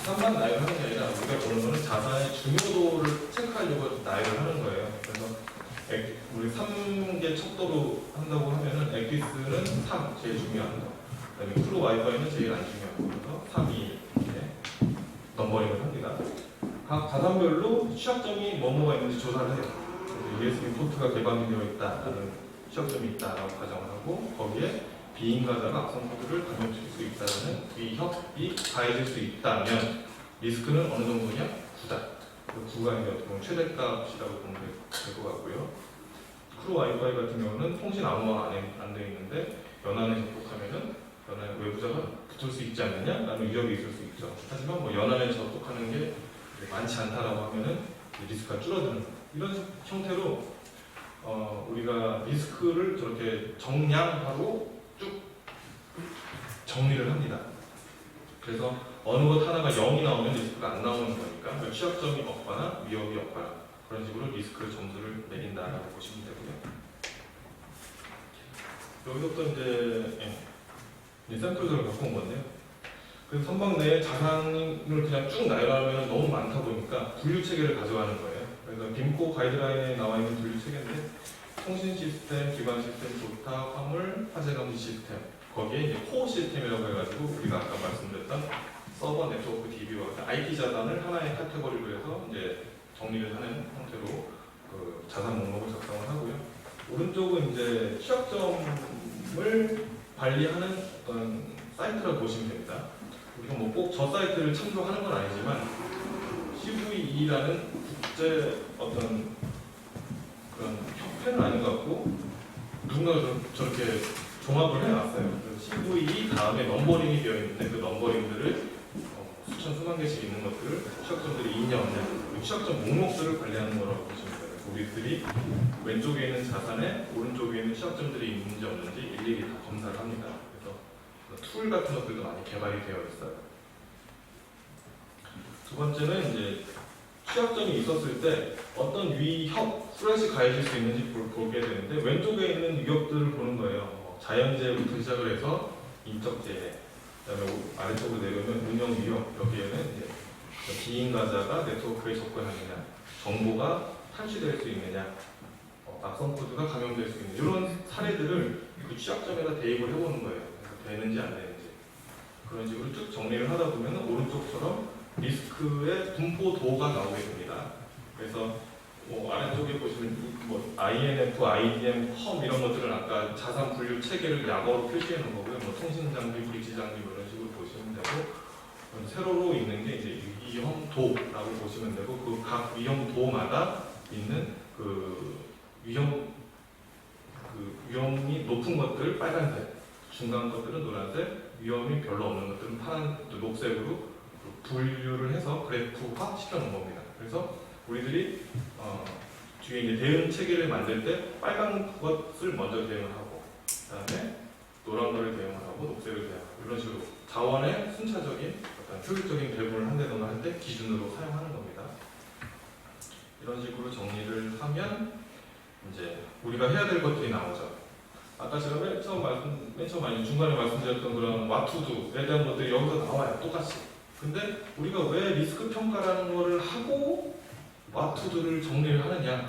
자산만 나열하는 게 아니라 우리가 보는 거는 자산의 중요도를 체크하려고 나열을 하는 거예요. 그래서 우리 3개 척도로 한다고 하면은 엑기스는 3, 제일 중요한 거. 그다음에 프로 와이파이는 제일 안 중요한 거. 그래서 3, 2 이렇게 넘버링을 합니다. 각 자산별로 취약점이 뭐뭐가 있는지 조사를 해요. USB 포트가 개방이 되어 있다라는 취약점이 있다라고 가정을 하고, 거기에 비인가자가 악성 코드를 감염시킬 수 있다는 위협이 가해질 수 있다면 리스크는 어느 정도냐? 9다. 그 9가 이제 어떻게 보면 최대값이라고 보면 될 것 같고요. 크루 와이파이 같은 경우는 통신 암호화 안 되어 있는데 연안에 접속하면은 연안 외부자가 붙을 수 있지 않느냐라는 위협이 있을 수 있죠. 하지만 뭐 연안에 접속하는 게 많지 않다라고 하면은 리스크가 줄어드는 이런 형태로 우리가 리스크를 저렇게 정량하고 쭉 정리를 합니다. 그래서 어느 것 하나가 0이 나오면 리스크가 안 나오는 거니까 그러니까 취약점이 없거나 위협이 없거나 그런 식으로 리스크 점수를 매긴다라고 보시면 되고요. 여기서부터 이제 샘플들을 갖고 온 건데요. 그래서 선박 내에 자산을 그냥 쭉 나열하면 너무 많다 보니까 분류 체계를 가져가는 거예요. 그래서 빔코 가이드라인에 나와 있는 분류 체계인데 통신 시스템, 기반 시스템, 조타, 화물, 화재 감지 시스템 거기에 이제 코어 시스템이라고 해가지고 우리가 아까 말씀드렸던 서버 네트워크 DB와 IT 자산을 하나의 카테고리로 해서 이제 정리를 하는 형태로 그 자산 목록을 작성을 하고요. 오른쪽은 이제 취약점을 관리하는 어떤 사이트라고 보시면 됩니다. 우리가 뭐 꼭 저 사이트를 참조하는 건 아니지만 CVE라는 국제 어떤 그런 협회는 아닌 것 같고 누군가가 저렇게 종합을 해놨어요. CVE 다음에 넘버링이 되어 있는데 그 넘버링들을 수천 수만 개씩 있는 것들을 취약점들이 있냐 없냐 취약점 목록들을 관리하는 거라고 보시면 돼요. 우리들이 왼쪽에 있는 자산에 오른쪽에 있는 취약점들이 있는지 없는지 일일이 다 검사를 합니다. 그래서 툴 같은 것들도 많이 개발이 되어 있어요. 두 번째는 이제 취약점이 있었을 때 어떤 위협, 수렛이 가해질 수 있는지 보게 되는데 왼쪽에 있는 위협들을 보는 거예요. 자연재해부터 시작을 해서 인적재해, 그다음에 아래쪽으로 내려오면 운영 위협, 여기에는 이제 비인가자가 네트워크에 접근하느냐, 정보가 탈취될 수 있느냐, 악성 코드가 감염될 수 있는 이런 사례들을 그 취약점에다 대입을 해보는 거예요. 되는지 안 되는지 그런 식으로 쭉 정리를 하다 보면 오른쪽처럼 리스크의 분포도가 나오게 됩니다. 그래서 아래쪽에 보시면 INF, IDM, 험 이런 것들은 아까 자산 분류 체계를 약어로 표시해 놓은 거고요. 통신 장비, 브릿지 장비 이런 식으로 보시면 되고 세로로 있는 게 이제 위험도라고 보시면 되고 그 각 위험도마다 있는 그 위험이 높은 것들 빨간색, 중간 것들은 노란색, 위험이 별로 없는 것들은 파란, 녹색으로 분류를 해서 그래프화 시켜놓은 겁니다. 그래서 우리들이 뒤에 이제 대응 체계를 만들 때 빨간 것을 먼저 대응을 하고 그다음에 노란 거를 대응을 하고 녹색을 대응하고 이런 식으로 자원의 순차적인 어떤 효율적인 배분을 한다거나 할 때 기준으로 사용하는 겁니다. 이런 식으로 정리를 하면 이제 우리가 해야 될 것들이 나오죠. 아까 제가 맨 처음 아니 중간에 말씀드렸던 그런 와투두에 대한 것들이 여기서 나와요. 똑같이. 근데 우리가 왜 리스크 평가라는 거를 하고 와투두를 정리를 하느냐?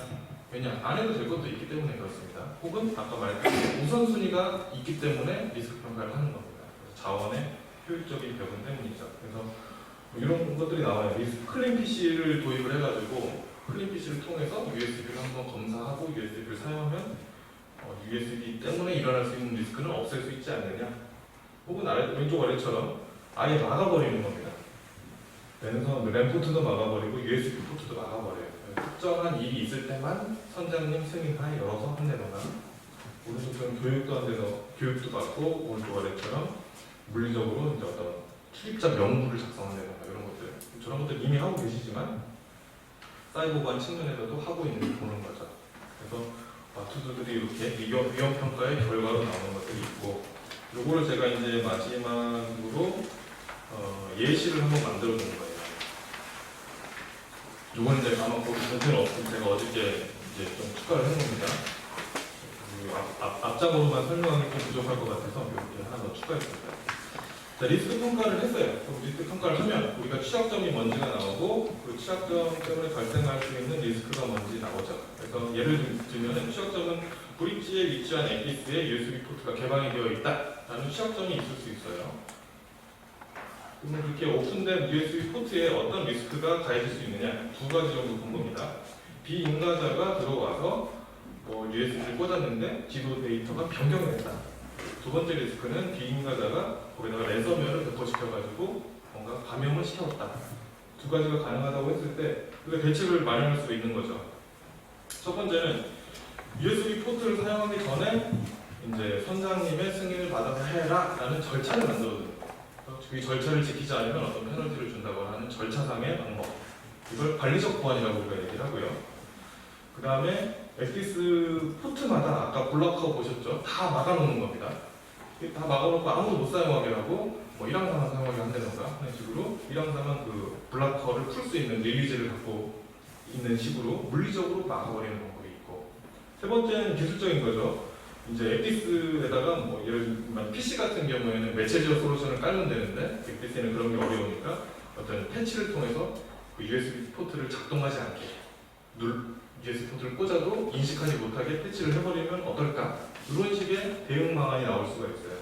왜냐? 안 해도 될 것도 있기 때문에 그렇습니다. 혹은 아까 말했던 우선순위가 있기 때문에 리스크 평가를 하는 겁니다. 자원의 효율적인 배분 때문이죠. 그래서 이런 것들이 나와요. 클린 PC를 도입을 해가지고 클린 PC를 통해서 USB를 한번 검사하고 USB를 사용하면 USB 때문에 일어날 수 있는 리스크는 없앨 수 있지 않느냐? 혹은 왼쪽 아래처럼 아예 막아버리는 겁니다. 랜선, 램 포트도 막아버리고 USB 포트도 막아버려요. 특정한 일이 있을 때만 선장님 승인하에 열어서 한다거나 오른쪽처럼 교육도 안 돼서 교육도 받고 오른쪽 아래처럼 물리적으로 이제 어떤 출입자 명부를 작성한다거나 이런 것들 저런 것들 이미 하고 계시지만 사이버 보안 측면에서도 하고 보는 거죠. 그래서 와투두들이 이렇게 위험 평가의 결과로 나오는 것들이 있고 요거를 제가 이제 마지막으로 예시를 한번 만들어 놓은 거예요. 요거는 이제 아마 거기 전체는 없고 제가 어저께 이제 좀 추가를 해놓습니다. 앞장으로만 설명하기 좀 부족할 것 같아서 이렇게 하나 더 추가했습니다. 자, 리스크 평가를 했어요. 그럼 리스크 평가를 하면 우리가 취약점이 뭔지가 나오고 그 취약점 때문에 발생할 수 있는 리스크가 뭔지 나오죠. 그래서 예를 들면 취약점은 브릿지에 위치한 에피스에 USB 포트가 개방이 되어 있다라는 취약점이 있을 수 있어요. 그러면 그렇게 오픈된 USB 포트에 어떤 리스크가 가해질 수 있느냐 두 가지 정도 본 겁니다. 비인가자가 들어와서 USB를 꽂았는데 지도 데이터가 변경됐다. 두 번째 리스크는 비인가자가 거기다가 랜섬웨어를 배포시켜가지고 뭔가 감염을 시켜줬다. 두 가지가 가능하다고 했을 때 우리가 대책을 마련할 수 있는 거죠. 첫 번째는 USB 포트를 사용하기 전에 이제 선장님의 승인을 받아서 해라라는 절차를 만들어두는 거예요. 그 절차를 지키지 않으면 어떤 페널티를 준다거나 하는 절차상의 방법. 이걸 관리적 보안이라고 우리가 얘기를 하고요. 그 다음에 엑기스 포트마다 아까 블락하고 보셨죠? 다 막아놓는 겁니다. 다 막아놓고 아무도 못 사용하게 하고 뭐 1항사만 사용하게 한다던가 하는 식으로 1항사만 그 블락커를 풀 수 있는 릴리즈를 갖고 있는 식으로 물리적으로 막아버리는 방법이 있고, 세 번째는 기술적인 거죠. 이제 엑기스에다가 뭐 예를 들면 PC 같은 경우에는 매체지어 솔루션을 깔면 되는데 엑기스에는 그런 게 어려우니까 어떤 패치를 통해서 그 USB 포트를 작동하지 않게 USB 포트를 꽂아도 인식하지 못하게 패치를 해버리면 어떨까? 이런 식의 대응 방안이 나올 수가 있어요.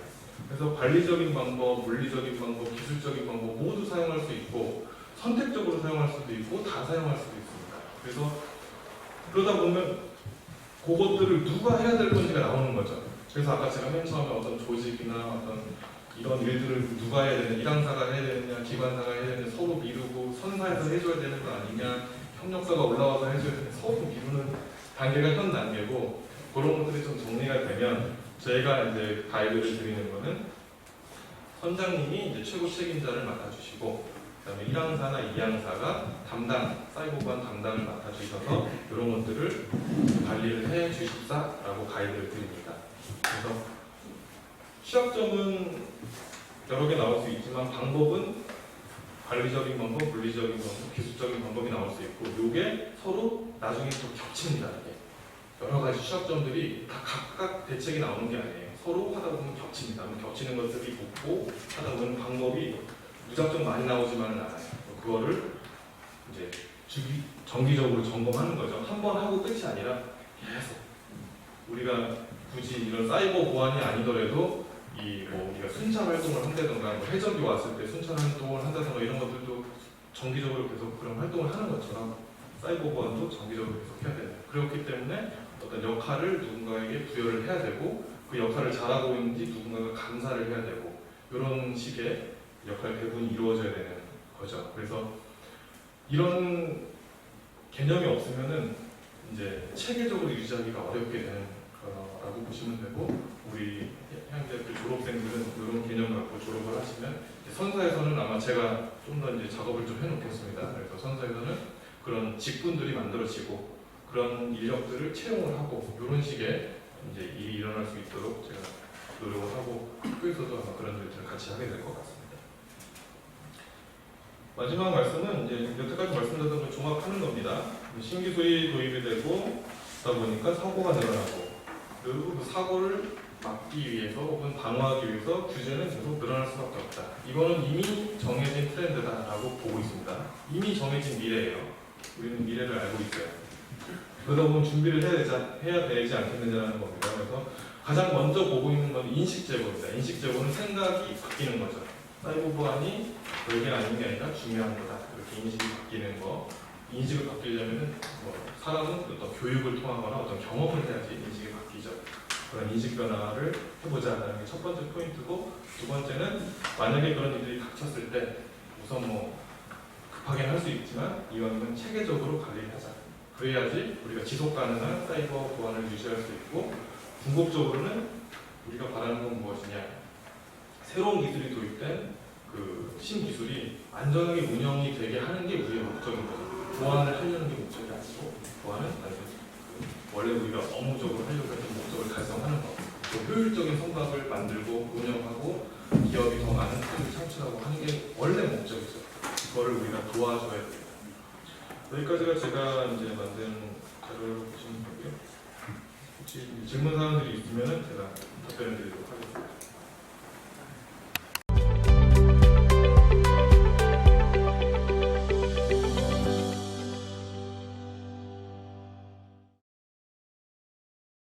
그래서 관리적인 방법, 물리적인 방법, 기술적인 방법 모두 사용할 수 있고 선택적으로 사용할 수도 있고 다 사용할 수도 있습니다. 그래서 그러다 보면 그것들을 누가 해야 될 건지가 나오는 거죠. 그래서 아까 제가 맨 처음에 어떤 조직이나 어떤 이런 일들을 누가 해야 되는, 1항사가 해야 되느냐, 기관사가 해야 되느냐, 서로 미루고 선사해서 해줘야 되는 거 아니냐, 협력사가 올라와서 해줘야 되는, 서로 미루는 단계가 현 단계고, 그런 것들이 좀 정리가 되면 저희가 이제 가이드를 드리는 거는 선장님이 이제 최고 책임자를 맡아주시고, 그다음에 1항사나 2항사가 담당, 사이버 보안 담당을 맡아주셔서 이런 것들을 관리를 해 주십사라고 가이드를 드립니다. 그래서 취약점은 여러 개 나올 수 있지만 방법은 관리적인 방법, 물리적인 방법, 기술적인 방법이 나올 수 있고, 이게 서로 나중에 또 겹칩니다. 이게 여러 가지 취약점들이 다 각각 대책이 나오는 게 아니에요. 서로 하다 보면 겹칩니다. 겹치는 것들이 있고 하다 보면 방법이 무작정 많이 나오지만은 않아요. 그거를 이제 정기적으로 점검하는 거죠. 한 번 하고 끝이 아니라 계속 우리가 굳이 이런 사이버 보안이 아니더라도 이 뭐 우리가 순찰 활동을 한다던가 뭐 해적이 왔을 때 순찰 활동을 한다던가 이런 것들도 정기적으로 계속 그런 활동을 하는 것처럼 사이버 보안도 정기적으로 계속 해야 돼요. 그렇기 때문에 어떤 역할을 누군가에게 부여를 해야 되고 그 역할을 잘하고 있는지 누군가가 감사를 해야 되고 이런 식의 역할 배분이 이루어져야 되는 거죠. 그래서 이런 개념이 없으면은 이제 체계적으로 유지하기가 어렵게 되는 거라고 보시면 되고, 우리 향대학교 졸업생들은 이런 개념을 갖고 졸업을 하시면 선사에서는 아마 제가 좀 더 이제 작업을 좀 해놓겠습니다. 그래서 선사에서는 그런 직군들이 만들어지고 그런 인력들을 채용을 하고 이런 식의 이제 일이 일어날 수 있도록 제가 노력을 하고 학교에서도 아마 그런 일들을 같이 하게 될 것 같습니다. 마지막 말씀은 이제 여태까지 말씀드렸던 걸 종합하는 겁니다. 신기술이 도입이 되고 그러다 보니까 사고가 늘어나고, 그리고 그 사고를 막기 위해서 혹은 방어하기 위해서 규제는 계속 늘어날 수밖에 없다. 이거는 이미 정해진 트렌드다라고 보고 있습니다. 이미 정해진 미래예요. 우리는 미래를 알고 있어요. 그러다 보면 준비를 해야 되지 않겠느냐는 겁니다. 그래서 가장 먼저 보고 있는 건 인식 제고입니다. 인식 제고는 생각이 바뀌는 거죠. 사이버 보안이 별게 아닌 게 아니라 중요한 거다. 이렇게 인식이 바뀌는 거. 인식을 바뀌려면 뭐 사람은 어떤 교육을 통하거나 어떤 경험을 해야지 인식이 바뀌죠. 그런 인식 변화를 해보자라는 게 첫 번째 포인트고, 두 번째는 만약에 그런 일들이 닥쳤을 때 우선 뭐 급하게 할 수 있지만 이거는 체계적으로 관리를 하자. 그래야지 우리가 지속 가능한 사이버 보안을 유지할 수 있고, 궁극적으로는 우리가 바라는 건 무엇이냐, 새로운 기술이 도입된 그 신기술이 안전하게 운영이 되게 하는 게 우리의 목적인 거죠. 보안을 하려는 게 목적이 아니고, 보안은 원래 우리가 업무적으로 하려고 했던 목적을 달성하는 거, 또 효율적인 성과를 만들고 운영하고 기업이 더 많은 수익을 창출하고 하는 게 원래 목적이죠. 그거를 우리가 도와줘야 돼요. 여기까지가 제가 이제 만든 자료를 보시면 되고요. 혹시 질문 사항들이 있으면 제가 답변을 드리도록 하겠습니다.